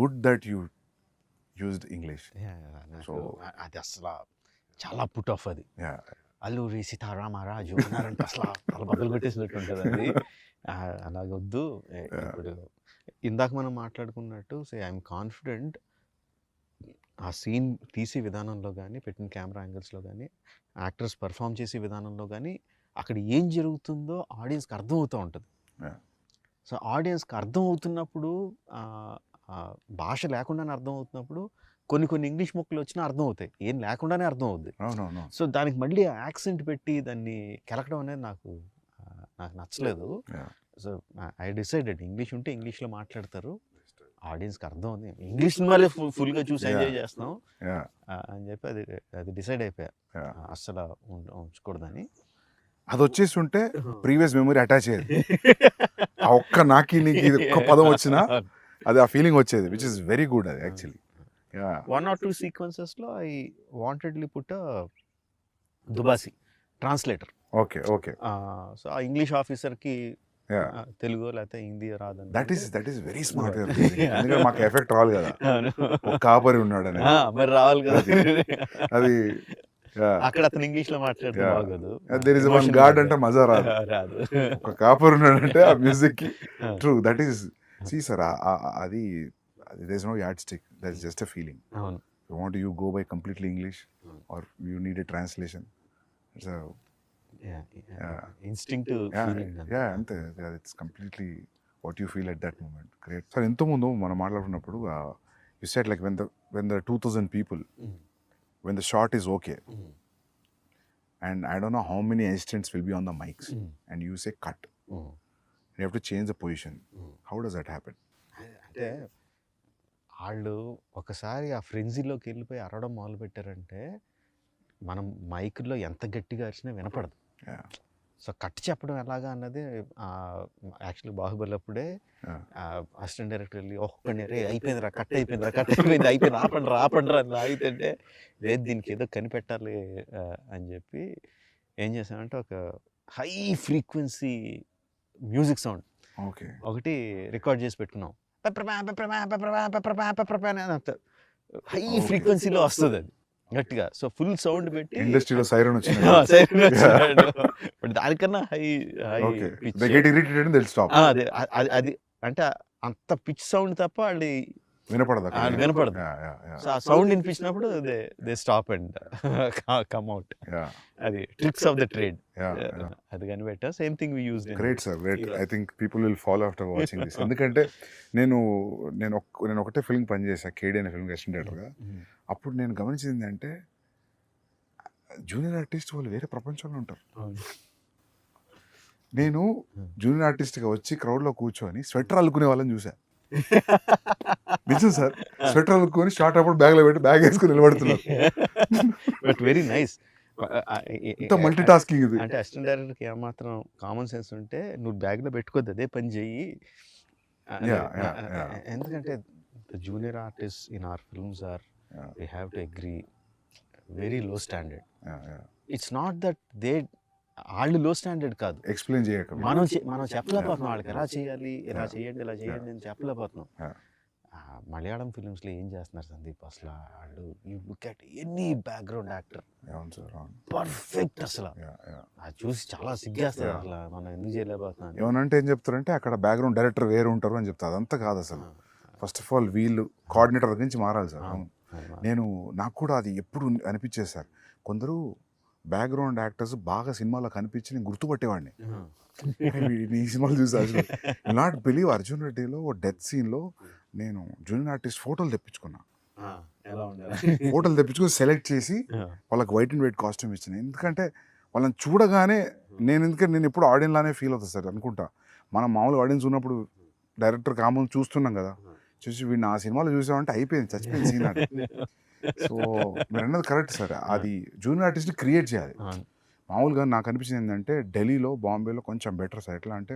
Good that you used English. So అది అసలు చాలా పుట్ ఆఫ్. అది అల్లూరి సీతారామరాజు అన్నారంటే అసలు చాలా బదులు పెట్టేసినట్టు ఉంటుంది అది. అలాగొద్దు. ఇప్పుడు ఇందాక మనం మాట్లాడుకున్నట్టు ఐఎమ్ కాన్ఫిడెంట్ ఆ సీన్ తీసే విధానంలో కానీ, పెట్టిన కెమెరా యాంగిల్స్లో కానీ, యాక్టర్స్ పర్ఫామ్ చేసే విధానంలో కానీ అక్కడ ఏం జరుగుతుందో ఆడియన్స్కి అర్థమవుతూ ఉంటుంది. సో ఆడియన్స్కి అర్థం అవుతున్నప్పుడు, భాష లేకుండానే అర్థం అవుతున్నప్పుడు కొన్ని ఇంగ్లీష్ ముక్కలు వచ్చినా అర్థం అవుతాయి, ఏం లేకుండానే అర్థం అవుద్ది. సో దానికి మళ్ళీ యాక్సెంట్ పెట్టి దాన్ని కెలకడం అనేది నాకు నచ్చలేదు. సో ఐ డిసైడెడ్ ఇంగ్లీష్ ఉంటే ఇంగ్లీష్లో మాట్లాడతారు, ఆడియన్స్కి అర్థం అవుతుంది, ఇంగ్లీష్ సినిమాలే ఫుల్గా చూసి ఎంజాయ్ చేస్తాం అని చెప్పి అది డిసైడ్ అయిపోయా అస్సలు ఉంచకూడదని. అది వచ్చేసి ఉంటే ప్రీవియస్ మెమరీ అటాచ్ అయ్యేది. ఆ ఒక్క నాకి నీకు ఒక్క పదం వచ్చినా అది ఆ ఫీలింగ్ వచ్చేది, విచ్ ఇస్ వెరీ గుడ్. అది యాక్చువల్లీ 1 or 2 sequencesలో ఐ వాంటెడ్లీ పుట్ దుబాసి ట్రాన్స్లేటర్. ఓకే. సో ఆ ఇంగ్లీష్ ఆఫీసర్కి తెలుగు లేకపోతే హిందీ రాదని. That is very smart. ఎందుకంటే మాకు ఎఫెక్ట్ రావాలి కదా, ఒక కాపరి ఉన్నాడు అని. మరి రావాలి కదా అది. అక్కడ అతను ఇంగ్లీష్ లో మాట్లాడితే బాగోదు. దేర్ ఇస్ వన్ గాడ్ అంటే మజా రాదు. ఒక కాపరి ఉన్నాడంటే ఆ మ్యూజిక్ కి. True, that is see sir. అది there is no yardstick, that's just a feeling. You go by completely English or you need a translation. It's a instinctive feeling. Ante it's completely what you feel at that moment. Great. So ento mundu mana maatladunnappudu you said like when the 2000 people when the shot is okay and I don't know how many assistants will be on the mics and you say cut, you have to change the position. How does that happen? అంటే వాళ్ళు ఒకసారి ఆ ఫ్రెంజీలోకి వెళ్ళిపోయి అరవడం మొదలు పెట్టారంటే మనం మైక్లో ఎంత గట్టిగా అరిచినా వినపడదు. సో కట్ చెప్పడం ఎలాగా అన్నది యాక్చువల్లీ బాహుబలి అప్పుడే అసిస్టెంట్ డైరెక్టర్ వెళ్ళి ఒక్కడిని రే అయిపోయిందిరా కట్ అయిపోయింది ఆపండి అని ఆగితే లేదు దీనికి ఏదో కనిపెట్టాలి అని చెప్పి ఏం చేశామంటే ఒక హై ఫ్రీక్వెన్సీ మ్యూజిక్ సౌండ్ ఒకటి రికార్డ్ చేసి పెట్టుకున్నాం. హై ఫ్రీక్వెన్సీలో వస్తుంది అది గట్టిగా. సో ఫుల్ సౌండ్ పెట్టి ఇండస్ట్రీలో సైరన్ వచ్చింది, దానికన్నా హై అది అంటే అంత పిచ్ సౌండ్ తప్ప వాళ్ళు వినపడదు. సో ఆ సౌండ్ వినిపించినప్పుడు they stop and come out. అది ట్రిక్స్ ఆఫ్ ద ట్రేడ్ అది కనిపెట్టా. Same thing we used. Great sir, great. I think people will follow after watching this. ఎందుకంటే నేను ఒకటే ఫిల్మ్ పనిచేసా, కేడీ అనే ఫిల్మ్ అసిస్టెంట్ డైరెక్టర్గా. అప్పుడు నేను గమనించింది అంటే జూనియర్ ఆర్టిస్ట్ వాళ్ళు వేరే ప్రపంచంలో ఉంటారు. నేను జూనియర్ ఆర్టిస్ట్గా వచ్చి క్రౌడ్లో కూర్చొని స్వెటర్ అల్లుకునే వాళ్ళని చూసా. నిజం సార్, స్వెటర్ అల్లుకొని షార్ట్ అప్పుడు బ్యాగ్లో పెట్టి బ్యాగ్ వేసుకుని నిలబడుతున్నారు. But very nice. ఇంత మల్టీ టాస్కింగ్ ఇది. అంటే అసిస్టెంట్ డైరెక్టర్కి ఏమాత్రం కామన్ సెన్స్ ఉంటే నువ్వు బ్యాగ్లో పెట్టుకోద్దు, అదే పని చెయ్యి. ఎందుకంటే junior artist in our films are we have to agree very low standard. It's not that they వాళ్ళు లో స్టాండర్డ్ కాదు, ఎక్స్ప్లెయిన్ చేయక మనం చెప్పలేకపోతున్నాం వాళ్ళకి ఎలా చేయాలి, ఇలా చేయండి ఇలా చేయండి అని చెప్పలేకపోతున్నాం. మలయాళం ఫిలిమ్స్లో ఏం చేస్తున్నారు సందీప్ అసలు, వాళ్ళు you look at any background actor perfect అసలు. అది చూసి చాలా సిగ్గేస్తుంది అసలు, మనం ఎందుకు చేయలేకపోతున్నాం. ఏమనంటే ఏం చెప్తారంటే అక్కడ బ్యాక్గ్రౌండ్ డైరెక్టర్ వేరు ఉంటారు అని చెప్తారు. అదంతా కాదు అసలు. ఫస్ట్ ఆఫ్ ఆల్ వీళ్ళు కోఆర్డినేటర్ గురించి మారాలి సార్. నాకు కూడా అది ఎప్పుడు అనిపించేది సార్, కొందరు బ్యాక్గ్రౌండ్ యాక్టర్స్ బాగా సినిమాలో కనిపించి నేను గుర్తుపట్టేవాడిని. ఈ సినిమాలు చూసి అసలు నాట్ బిలీవ్ అర్జున్ రెడ్డిలో డెత్ సీన్లో నేను జూనియర్ ఆర్టిస్ట్ ఫోటోలు తెప్పించుకున్నా. ఫోటోలు తెప్పించుకొని సెలెక్ట్ చేసి వాళ్ళకి వైట్ అండ్ వైట్ కాస్ట్యూమ్ ఇచ్చిన. ఎందుకంటే వాళ్ళని చూడగానే నేను ఎప్పుడు ఆడియన్స్ లానే ఫీల్ అవుతుంది సార్ అనుకుంటా. మనం మామూలుగా ఆడియన్స్ ఉన్నప్పుడు డైరెక్టర్ కామన్ చూస్తున్నాం కదా, చూసి వీడిని ఆ సినిమాలో చూసామంటే అయిపోయింది, చచ్చిపోయింది సీన్ అంటే. సో మీరు అన్నది కరెక్ట్ సార్, అది జూనియర్ ఆర్టిస్ట్ని క్రియేట్ చేయాలి. మామూలుగా నాకు అనిపించింది ఏంటంటే ఢిల్లీలో బాంబేలో కొంచెం బెటర్ సార్. ఎట్లా అంటే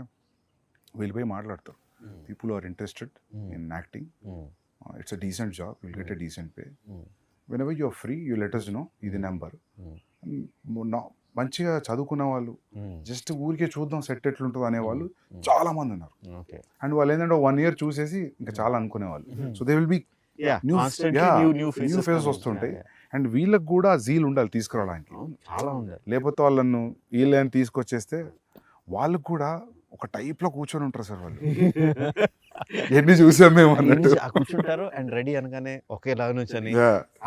వీళ్ళు పోయి మాట్లాడతారు, people are interested in acting, it's a decent job, will get a decent pay, whenever you're free you let us know, ఇది నెంబర్. మంచిగా చదువుకున్న వాళ్ళు జస్ట్ ఊరికే చూద్దాం సెట్ ఎట్లుంటుంది అనేవాళ్ళు చాలా మంది ఉన్నారు. అండ్ వాళ్ళు ఏంటంటే 1 year చూసేసి ఇంకా చాలా అనుకునేవాళ్ళు. So they will be new faces వస్తుంటాయి. అండ్ వీళ్ళకి కూడా జీల్ ఉండాలి తీసుకురావడానికి, చాలా ఉండాలి. లేకపోతే వాళ్ళను వీళ్ళని తీసుకొచ్చేస్తే వాళ్ళకు కూడా ఒక టైప్లో కూర్చొని ఉంటారు సార్ వాళ్ళు. ఎన్ని చూసాం మేము అన్నట్టు కూర్చుంటారు. అండ్ రెడీ అనగానే ఒకేలా నుంచని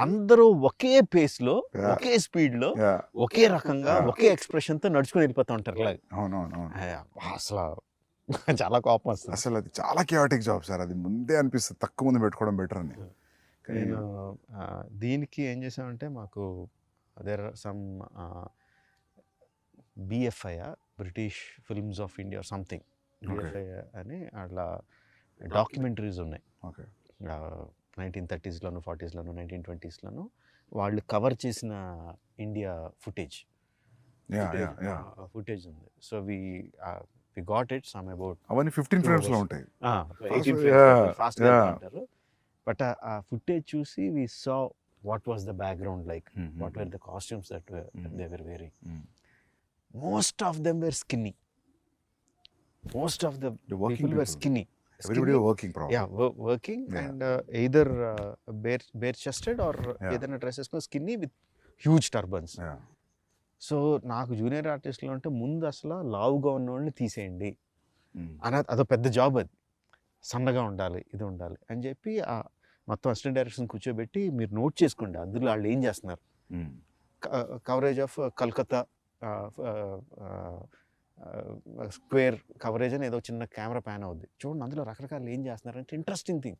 అందరూ ఒకే పేస్ లో, ఒకే స్పీడ్ లో, ఒకే రకంగా, ఒకే ఎక్స్ప్రెషన్ తో నడుచుకుని వెళ్ళిపోతూ ఉంటారు. అవునవును, అసలు చాలా కోపం వస్తుంది. అసలు అది చాలా కియాటిక్ జాబ్ సార్. అది ముందే అనిపిస్తుంది తక్కువ మంది పెట్టుకోవడం బెటర్ అని. నేను దీనికి ఏం చేసామంటే మాకు there are some BFI British films of India something, BFI అని అట్లా డాక్యుమెంటరీస్ ఉన్నాయి. 1930s, 40s, 1920s వాళ్ళు కవర్ చేసిన ఇండియా ఫుటేజ్ ఉంది. So we got it some about అవన్నీ 15 ఫ్రేమ్స్ లో ఉంటాయి, ఫాస్ట్ అంటారు. బట్ ఆ ఫుటేజ్ చూసి we saw what was the background like, what were the costumes that they were wearing. Most of them were skinny, most of the people were skinny. Everybody working probably. Yeah, working and either bare chested or ఏదైనా dresses skinny with huge turbans. So నాకు junior ఆర్టిస్ట్లో అంటే ముందు అసలు లావుగా ఉన్న వాళ్ళని తీసేయండి అని, అదో పెద్ద జాబ్. అది సన్నగా ఉండాలి, ఇది ఉండాలి అని చెప్పి మొత్తం అసిస్టెంట్ డైరెక్షన్ కూర్చోబెట్టి మీరు నోట్ చేసుకోండి అందులో వాళ్ళు ఏం చేస్తున్నారు. Coverage of Calcutta square coverage అని ఏదో చిన్న కెమెరా ప్యాన్ అవుద్ది, చూడండి అందులో రకరకాలు ఏం చేస్తున్నారు అంటే ఇంట్రెస్టింగ్ థింగ్.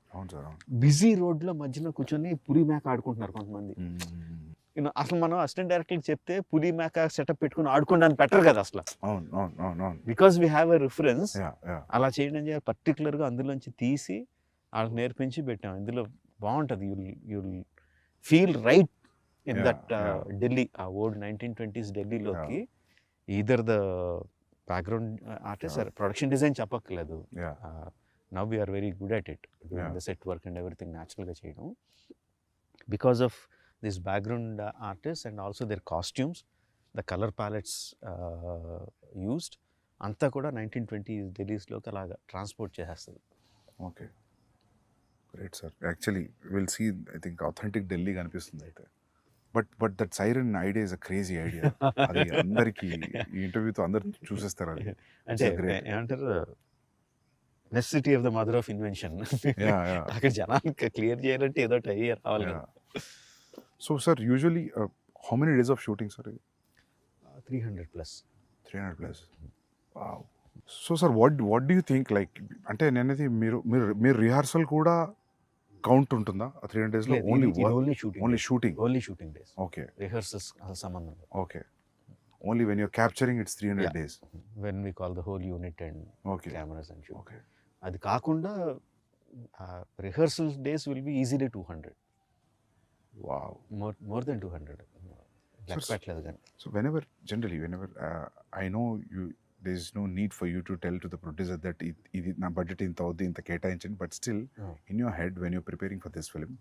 బిజీ రోడ్లో మధ్యలో కూర్చొని పులి మేక ఆడుకుంటున్నారు కొంతమంది. అసలు మనం అసిస్టెంట్ డైరెక్టర్కి చెప్తే పులి మేక సెటప్ పెట్టుకుని ఆడుకోవడానికి బెటర్ కదా అసలు, because we have a reference. అలా చేయడం అని చెప్పి పర్టికులర్గా అందులోంచి తీసి వాళ్ళకి నేర్పించి పెట్టాం. ఇందులో బాగుంటుంది, you'll feel right in that Delhi, ఆ ఓల్డ్ 1920s ఢిల్లీలోకి. Either the background artist or production design చెప్పక్కర్లేదు. Now we are very good at it, doing the set work and everything న్యాచురల్గా చేయడం, because of this background artist and also their costumes, the colour palettes used అంతా కూడా 1920s ఢిల్లీస్లోకి అలాగా transport చేసేస్తుంది. Okay, great sir. Actually will see, I think authentic Delhi కనిపిస్తుంది అయితే. But that siren idea is a crazy idea. అది అందరికి ఈ ఇంటర్వ్యూతో అందరు చూసేస్తారు. అది అంటే ఏమంటారు, necessity of the mother of invention. అక్కడ జనానికి క్లియర్ చేయాలంటే ఏదో ఐడియా రావాలి కదా. So sir usually how many days of shooting sir? 300+. 300+. Wow. So sir what do you think, like అంటే నేనైతే మీరు రిహార్సల్ కూడా కౌంట్ ఉంటుందా 300 days లో? లేదు, ఓన్లీ ఇది only shooting, only shooting. Only shooting days. Okay rehearsals అసలు సంబంధం లేదు. Okay. Only when you're capturing it's 300 Yeah. days. When we call the whole unit and okay cameras and shoot. Okay అది కాకుండా rehearsal days will be easily 200, wow. More than 200. లెక్క పెట్టలేదు కానీ. So whenever I know you, there is no need for you to tell to the producer that ఇది నా budget ఇంత అవుద్ది, ఇంత కేటాయించండి, but still in your head when you're preparing for this film,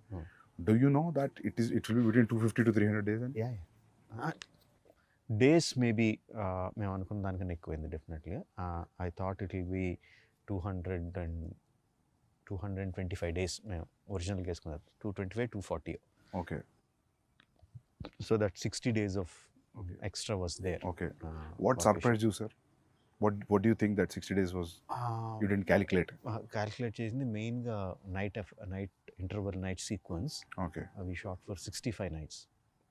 do you know that it will be between 250 to 300 days? And days maybe మేము అనుకున్న దానికన్నా ఎక్కువైంది definitely. I thought it will be 225 days మేము ఒరిజినల్గా వేసుకున్నారు. 225, 240. okay so that 60 days of extra was there. okay what surprised you, sir? What do you think that 60 days was? You didn't calculate? Calculate చేసింది మెయిన్గా night interval night sequence. Okay we shot for 65 nights.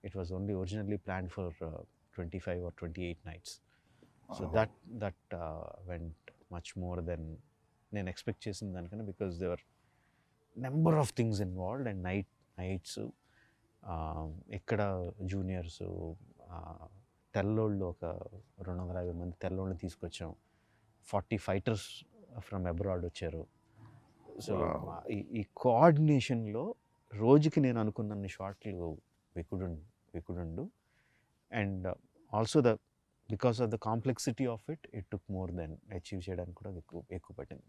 It was only originally planned for 25 or 28 nights. So that went much more than నేను expect చేసిన దానికన్నా, because there were number of things involved. And nights ఇక్కడ juniors తెల్లోళ్ళు ఒక 250 మంది తెల్లోళ్ళు తీసుకొచ్చాం. 40 fighters from abroad వచ్చారు. So ఈ కోఆర్డినేషన్లో రోజుకి నేను అనుకున్న షాట్లు we couldn't do. And also because of the complexity of it took more than achieve చేయడానికి కూడా ఎక్కువ పట్టింది.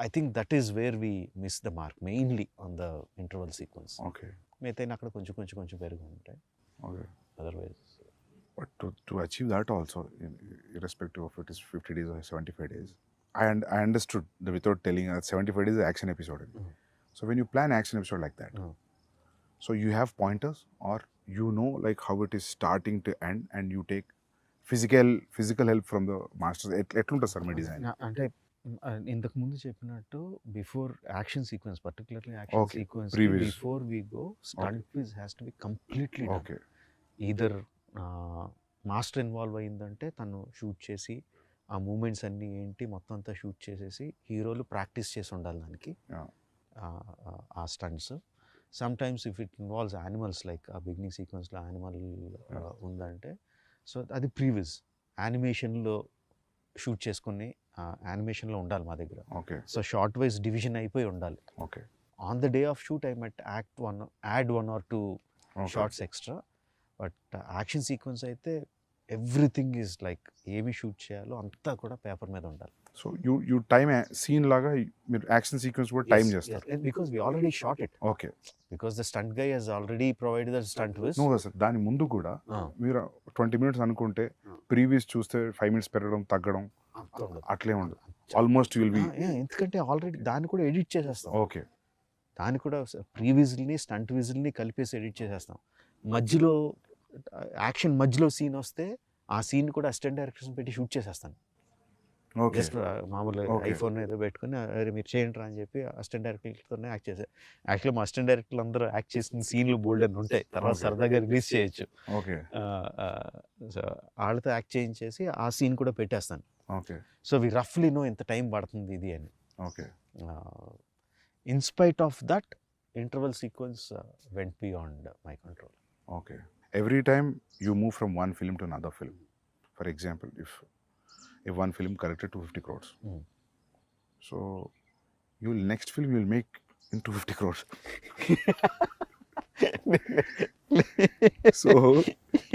I think that is where we missed the mark, mainly on the interval sequence. okay మిగతా అక్కడ కొంచెం పెరుగు ఉంటాయి. okay otherwise but to achieve that also, irrespective of it is 50 days or 75 days, I understood the without telling 75 days is action episode. So when you plan action episode like that, so you have pointers, or you know like how it is starting to end, and you take physical help from the masters. ఎట్లుంటుంది sir మీ design? అంటే ఇంతకు ముందు చెప్పినట్టు before action sequence, particularly action Okay. Sequence Previous. Before we go stunt quiz has to be completely okay either master involve అయిందంటే తను shoot చేసి ఆ మూమెంట్స్ అన్నీ ఏంటి మొత్తం అంతా షూట్ చేసేసి హీరోలు ప్రాక్టీస్ చేసి ఉండాలి దానికి ఆ stunts. Some times if it involves animals, like ఆ బిగినింగ్ సీక్వెన్స్లో యానిమల్ ఉందంటే సో అది ప్రీవియస్ యానిమేషన్లో షూట్ చేసుకుని యానిమేషన్లో ఉండాలి మా దగ్గర. Okay so shot wise division అయిపోయి ఉండాలి. Okay on the day of shoot I might add 1 or 2 shots extra. But action sequence అయితే ఎవ్రీథింగ్ ఈజ్ లైక్ ఏమి షూట్ చేయాలో అంతా కూడా పేపర్ మీద ఉండాలి. సో యూ టైమ్ సీన్ లాగా మీరు యాక్షన్ సీక్వెన్స్ కూడా టైం చేస్తారు? Because we already shot it. Okay because the stunt guy has already provided the stunt viz. No sir, దాని ముందు కూడా మీరు 20 minutes అనుకుంటే ప్రీవియస్ చూస్తే 5 minutes పెరగడం తగ్గడం అట్లే ఉండదు. ఆల్మోస్ట్ విల్ బి, ఎందుకంటే ఆల్రెడీ దాన్ని కూడా ఎడిట్ చేసేస్తాం. ఓకే దాన్ని కూడా ప్రీ విజిల్ని స్టంట్ విజిల్ని కలిపేసి ఎడిట్ చేసేస్తాం. మధ్యలో యాక్షన్ మధ్యలో సీన్ వస్తే ఆ సీన్ కూడా అసిస్టెంట్ డైరెక్టర్స్ పెట్టి షూట్ చేసేస్తాను. ఓకే జస్ట్ మామూలుగా ఐఫోన్ ఏదో పెట్టుకుని అరే మీరు చేయండి అని చెప్పి అసిస్టెంట్ డైరెక్టర్తోనే యాక్ట్ చేశారు. యాక్చువల్లీ మా అసిస్టెంట్ డైరెక్టర్లు అందరూ యాక్ట్ చేసిన సీన్లు బోల్డ్ అని ఉంటాయి, తర్వాత సరదాగా రిలీజ్ చేయొచ్చు. ఓకే సో వాళ్ళతో యాక్ట్ చేయించేసి ఆ సీన్ కూడా పెట్టేస్తాను. ఓకే సో వి రఫ్లీ నో ఎంత టైం పడుతుంది ఇది అని. Okay in spite of that interval sequence vent beyond my control. Okay. Every time you move from one film to another film, for example, if one film collected 250 crores, so next film you'll make in 250 crores. So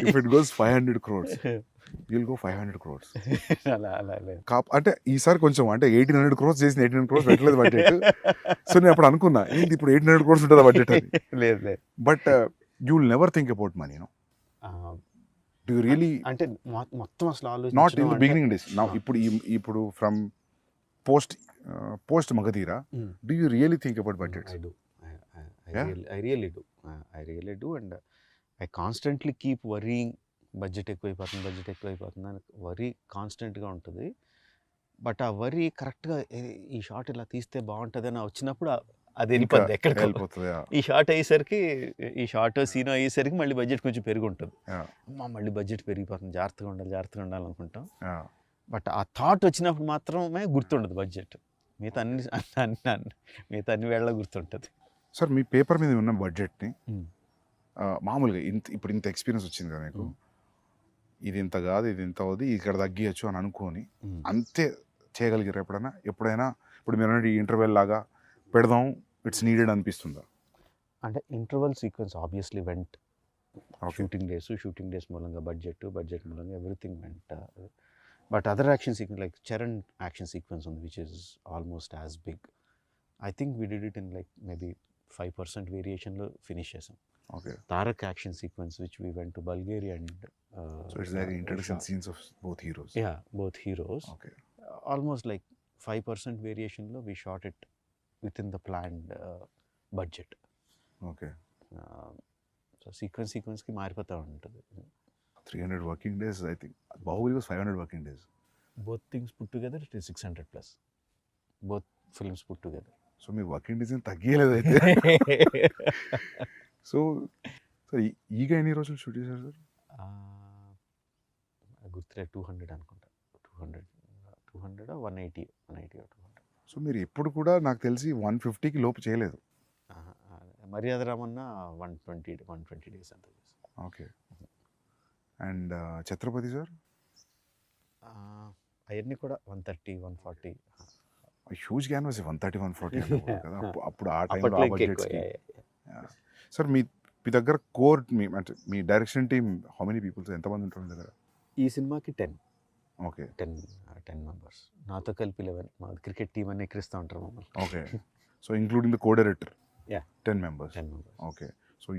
if it goes 500 crores, you'll go 500 crores. అలా అంటే ఈసారి కొంచెం అంటే 1800 crores చేసిన 1800 crores పెట్టలేదు budget. So నేను అప్పుడు అనుకున్నా ఏంటి ఇప్పుడు 1800 crores ఉంటుందా బడ్జెట్ అని. లేదు. But you'll never think about money, no? Do you really? అంటే మొత్తం అసలు ఆలోచన Not in the beginning days. Now, ఇప్పుడు from post Magadira, do you really think about budgets? I do. I really do. And I constantly keep worrying. Budget ఎక్కువైపోతుంది అని worry కాన్స్టెంట్గా ఉంటుంది. But ఆ వరీ కరెక్ట్గా ఈ షాట్ ఇలా తీస్తే బాగుంటుంది అని వచ్చినప్పుడు అది వెళ్ళిపోద్ది ఎక్కడికి. ఈ షార్ట్ అయ్యేసరికి ఈ షార్ట్ సీన్ అయ్యేసరికి మళ్ళీ బడ్జెట్ కొంచెం పెరిగి ఉంటుంది. అమ్మ మళ్ళీ బడ్జెట్ పెరిగిపోతుంది, జాగ్రత్తగా ఉండాలి అనుకుంటాం. బట్ ఆ థాట్ వచ్చినప్పుడు మాత్రమే గుర్తుండదు బడ్జెట్. మిగతా మిగతా అన్ని వేళ గుర్తుంటుంది. సార్ మీ పేపర్ మీద ఉన్న బడ్జెట్ని మామూలుగా ఇప్పుడు ఇంత ఎక్స్పీరియన్స్ వచ్చింది కదా మీకు, ఇది ఇంత కాదు, ఇది ఇంత అవుది, ఇక్కడ తగ్గియచ్చు అని అనుకొని అంతే చేయగలిగారు ఎప్పుడైనా ఇప్పుడు మీరు ఈ ఇంటర్వెల్ లాగా పెడదాం, ఇట్స్ నీడెడ్ అనిపిస్తుందా? అంటే interval sequence obviously went. Shooting days మూలంగా బడ్జెట్ మూలంగా everything went. But other action sequence like Charan action sequence ఉంది which is almost as big. I think we did it in like maybe 5% వేరియేషన్లో finish చేసాం. Okay. Tarak action sequence which we went to Bulgaria and so it's like introduction scenes of both heroes. Okay. Almost like 5% వేరియేషన్లో we shot it within the planned budget. Okay. So సీక్వెన్స్కి మారిపోతూ ఉంటుంది. 300 working days, I think Baahubali was 500 working days. Both things put together it is 600 plus. Both films put together. So మీ working days తగ్గలేదు అయితే. So sir ఈగ ఎన్ని రోజులు shoot చేశారు sir? గుర్తులే 200 అనుకుంటా. 200 180 200. సో మీరు ఎప్పుడు కూడా నాకు తెలిసి 150కి లోపు చేయలేదు. మర్యాద రామన్న 120 డేస్ అంత చేశాను. ఓకే. And Chhatrapati sir? అవన్నీ కూడా 130 140. హ్యూజ్ క్యాన్వాస్ 130 140 కదా అప్పుడు ఆ టైంలో ఆ బడ్జెట్స్కి. సార్ మీ దగ్గర కోర్ అంటే మీ direction team how many peoples, ఎంతమంది ఉంటారు మీ దగ్గర? ఈ సినిమాకి 10. ఓకే. 10 మెంబర్స్, నాతో కలిపి 11. మా క్రికెట్ టీం అని ఎక్కిరిస్తూ ఉంటారు మమ్మల్ని. Okay. So including the co director? 10 members. Okay. So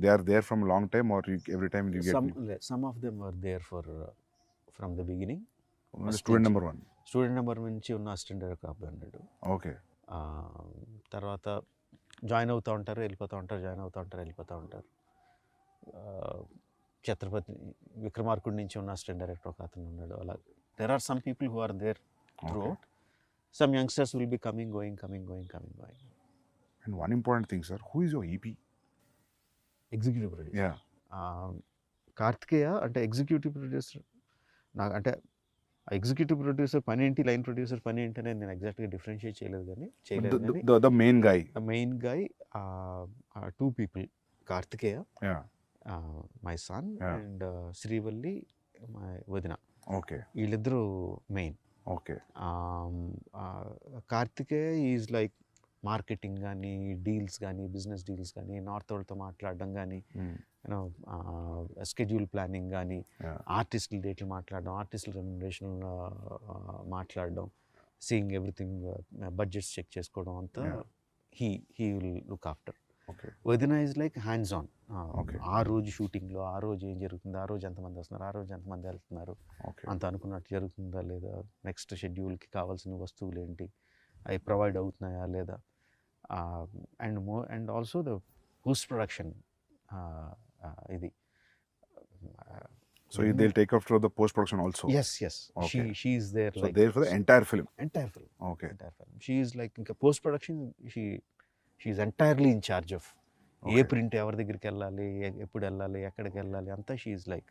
they are there from a long time, or every time you get some of them were there from the beginning. Student number 1. Student number నుంచి ఉన్న assistant director అబ్బాయి ఉన్నాడు. Okay. తర్వాత join అవుతూ ఉంటారు, వెళ్ళిపోతూ ఉంటారు, join అవుతూ ఉంటారు, వెళ్ళిపోతూ ఉంటారు. ఛత్రపతి విక్రమార్కుడి నుంచి ఉన్న అసిస్టెంట్ డైరెక్టర్ ఒక అతను ఉన్నాడు. అలా there are some people who are there throughout. Some youngsters will be coming going. And one important thing, sir, who is your EP? Executive producer. Yeah. Karthikeya అంటే ఎగ్జిక్యూటివ్ ప్రొడ్యూసర్. నాకు అంటే ఎగ్జిక్యూటివ్ ప్రొడ్యూసర్ పని ఏంటి, line producer పని ఏంటి అనేది నేను ఎగ్జాక్ట్గా డిఫరెన్షియేట్ చేయలేదు. కానీ the main guy 2 people, Karthikeya, my son, and Srivalli my వదిన. ఓకే. వీళ్ళిద్దరూ main. Okay. Karthikeya is like marketing కానీ, డీల్స్ కానీ, బిజినెస్ డీల్స్ కానీ, నార్త్ వాళ్ళతో మాట్లాడడం కానీ, యూనో స్కెడ్యూల్ ప్లానింగ్ కానీ, ఆర్టిస్టుల డేట్లు మాట్లాడడం, ఆర్టిస్టుల రెమ్యునరేషన్ మాట్లాడడం, సీయింగ్ ఎవ్రీథింగ్, బడ్జెట్స్ చెక్ చేసుకోవడం అంతా హీ విల్ లుక్ ఆఫ్టర్. వదిన ఈజ్ లైక్ హ్యాండ్స్ ఆన్. ఆ రోజు షూటింగ్లో ఆ రోజు ఏం జరుగుతుంది, ఆ రోజు ఎంతమంది వస్తున్నారు, ఆ రోజు ఎంతమంది వెళ్తున్నారు, అంత అనుకున్నట్టు జరుగుతుందా లేదా, నెక్స్ట్ షెడ్యూల్కి కావాల్సిన వస్తువులు ఏంటి, అవి ప్రొవైడ్ అవుతున్నాయా లేదా, and also the post production ఇది. So they'll take after the post production also? Yes. Okay. She is there. So like there for the entire film? Okay. Entire film. She is like in post production, she is entirely in charge of ఏ print ఎవరి దగ్గరికి వెళ్ళాలి, ఎప్పుడు వెళ్ళాలి, ఎక్కడికి వెళ్ళాలి అంతా. She is like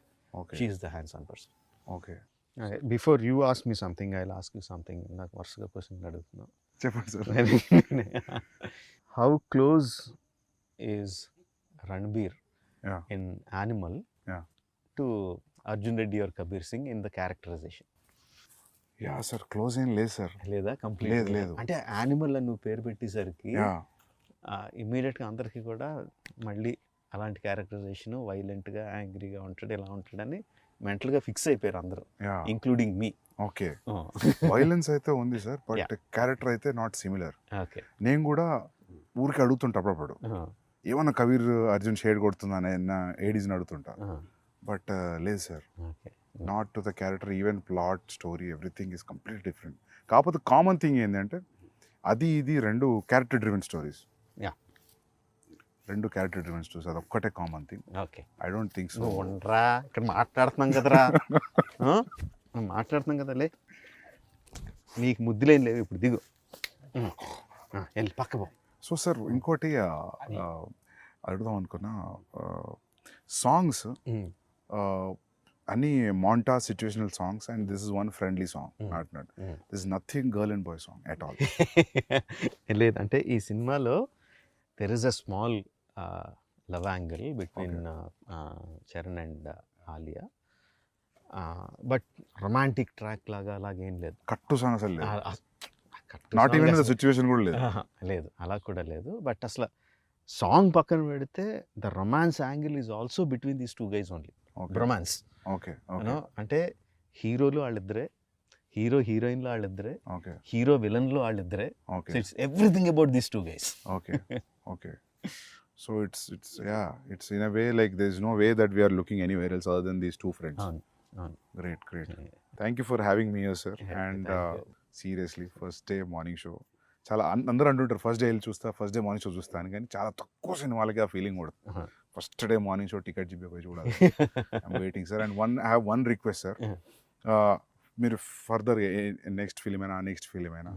she is the hands on person. Okay. Before you ask me something, I will ask you something. నాకు వరుసగా క్వశ్చన్ అడుగుతున్నాను. చెప్పండి sir. How close is Ranbir in Animal to Arjun Reddy or Kabir Singh in the characterization? Yeah sir, close ఏం లేదు sir. లేదా? Complete లేదు. అంటే animal అని నువ్వు పేరు పెట్టేసరికి ఇమ్మీడియట్గా అందరికీ కూడా మళ్ళీ అలాంటి క్యారెక్టరైజేషన్, వైలెంట్గా, యాంగ్రీగా ఉంటాడు, ఇలా ఉంటాడని మెంటల్గా ఫిక్స్ అయిపోయారు అందరూ, ఇంక్లూడింగ్ మీ. ఓకే. వైలెన్స్ అయితే ఉంది సార్, బట్ క్యారెక్టర్ అయితే నాట్ సిమిలర్. ఓకే. నేను కూడా ఊరికి అడుగుతుంటా అప్పుడప్పుడు, ఏమన్నా కబీర్ అర్జున్ షేడ్ కొడుతుందా ఏడీస్ని అడుగుతుంటా. బట్ లేదు sir, not to the character. Even plot, story, everything is complete different. కాకపోతే కామన్ థింగ్ ఏంటంటే అది ఇది 2 character driven stories. 2 character driven stories, అది ఒక్కటే common thing. Okay. I don't think so. ఉండరా, ఇక్కడ మాట్లాడుతున్నాం కదరా, మాట్లాడుతున్నాం కదా, లే నీకు ముద్దులేం లేవు, ఇప్పుడు దిగు, వెళ్ళి పక్క పో. సో సార్ ఇంకోటి అడుగుదాం అనుకున్నా, సాంగ్స్ అన్ని మాంటా situational songs and this is one friendly song. Not this is nothing girl and boy song at all. లేదు అంటే ఈ సినిమాలో there is a small love angle between Charan and Alia, but romantic track లాగా అలాగేం లేదు. కట్టు సాంగ్ అసలు లేదు. కట్టు నాట్ song ఈవెన్ ద అసలు- సిచ్యువేషన్ కూడా లేదు. లేదు, అలా కూడా లేదు. బట్ అసలు సాంగ్ పక్కన పెడితే the romance angle is also between these two guys only. Romance okay okay అంటే హీరోలు వాళ్ళిద్దరే, హీరో హీరోయిన్లు వాళ్ళిద్దరే, ఓకే హీరో విలన్లు వాళ్ళిద్దరే. Okay it's everything about these two guys. Okay okay. So it's in a way like there's no way that we are looking anywhere else other than these two friends. అవును అవును. Great. Thank you for having me here, sir. And thank you. seriously, first day morning show చాలా అందరూ అంటుంటారు first day వెళ్ళి చూస్తా, first day morning show చూస్తాను, కానీ చాలా తక్కువ సినిమాలకి ఆ ఫీలింగ్ కూడా. First day morning show ticket పోయి చూడాలి. I'm waiting sir. And I have one request sir, మీరు ఫర్దర్ నెక్స్ట్ ఫిలిం అయినా నెక్స్ట్ ఫిలిం అయినా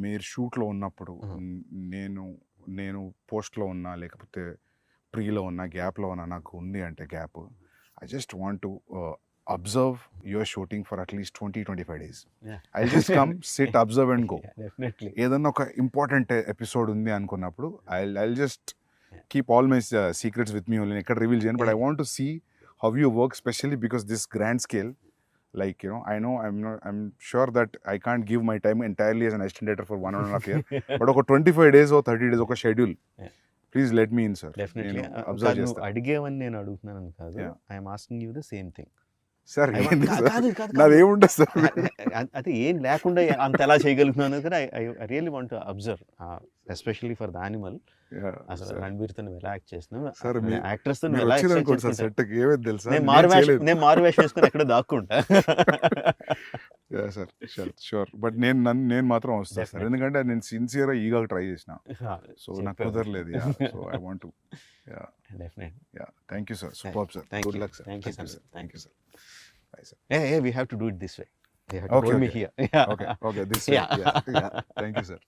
మీరు షూట్లో ఉన్నప్పుడు నేను పోస్ట్లో ఉన్నా లేకపోతే ప్రీలో ఉన్నా గ్యాప్లో ఉన్నా, నాకు ఉంది అంటే gap, I just want to observe your shooting for at least 20-25 days. I'll just come, sit, observe and go. Definitely. ఏదన్నా ఒక ఇంపార్టెంట్ ఎపిసోడ్ ఉంది అనుకున్నప్పుడు I'll just keep all my secrets with me only. ఎక్కడ reveal చేయను, but I want to see how you work, especially because this grand scale, like, you know, I'm sure that I can't give my time entirely as an assistant director for 1.5 year, but ఒక 25 days or 30 days ఒక schedule please let me in sir. Definitely. Observe చేస్తాను. అడిగేవని నేను అడుగుతున్నాను కాదు, I'm asking you the same thing. Sir కాదు నాదేముంటుంది sir, అది ఏం లేకుండా అంత ఎలా చేయగలుగుతున్నాను కదా. I really want to observe, especially for the animal. అసలు రణబీర్తో ఎలా యాక్ట్ చేసినావు, యాక్ట్రెస్ తో ఎలా నేను మారు వేషం వేసుకుని ఎక్కడ దాక్కుంటా. Sir sure. బట్ నేను మాత్రం వస్తాను సార్, ఎందుకంటే నేను సిన్సియర్గా ఈగా ట్రై చేసిన, సో నాకు కుదరలేదు. So I want to. Thank you sir. Super sir. Good luck sir. Thank you sir. Bye, sir. Hey, we have to do it this way. They have to hold me here. Okay, this way. Yeah. Thank you, sir.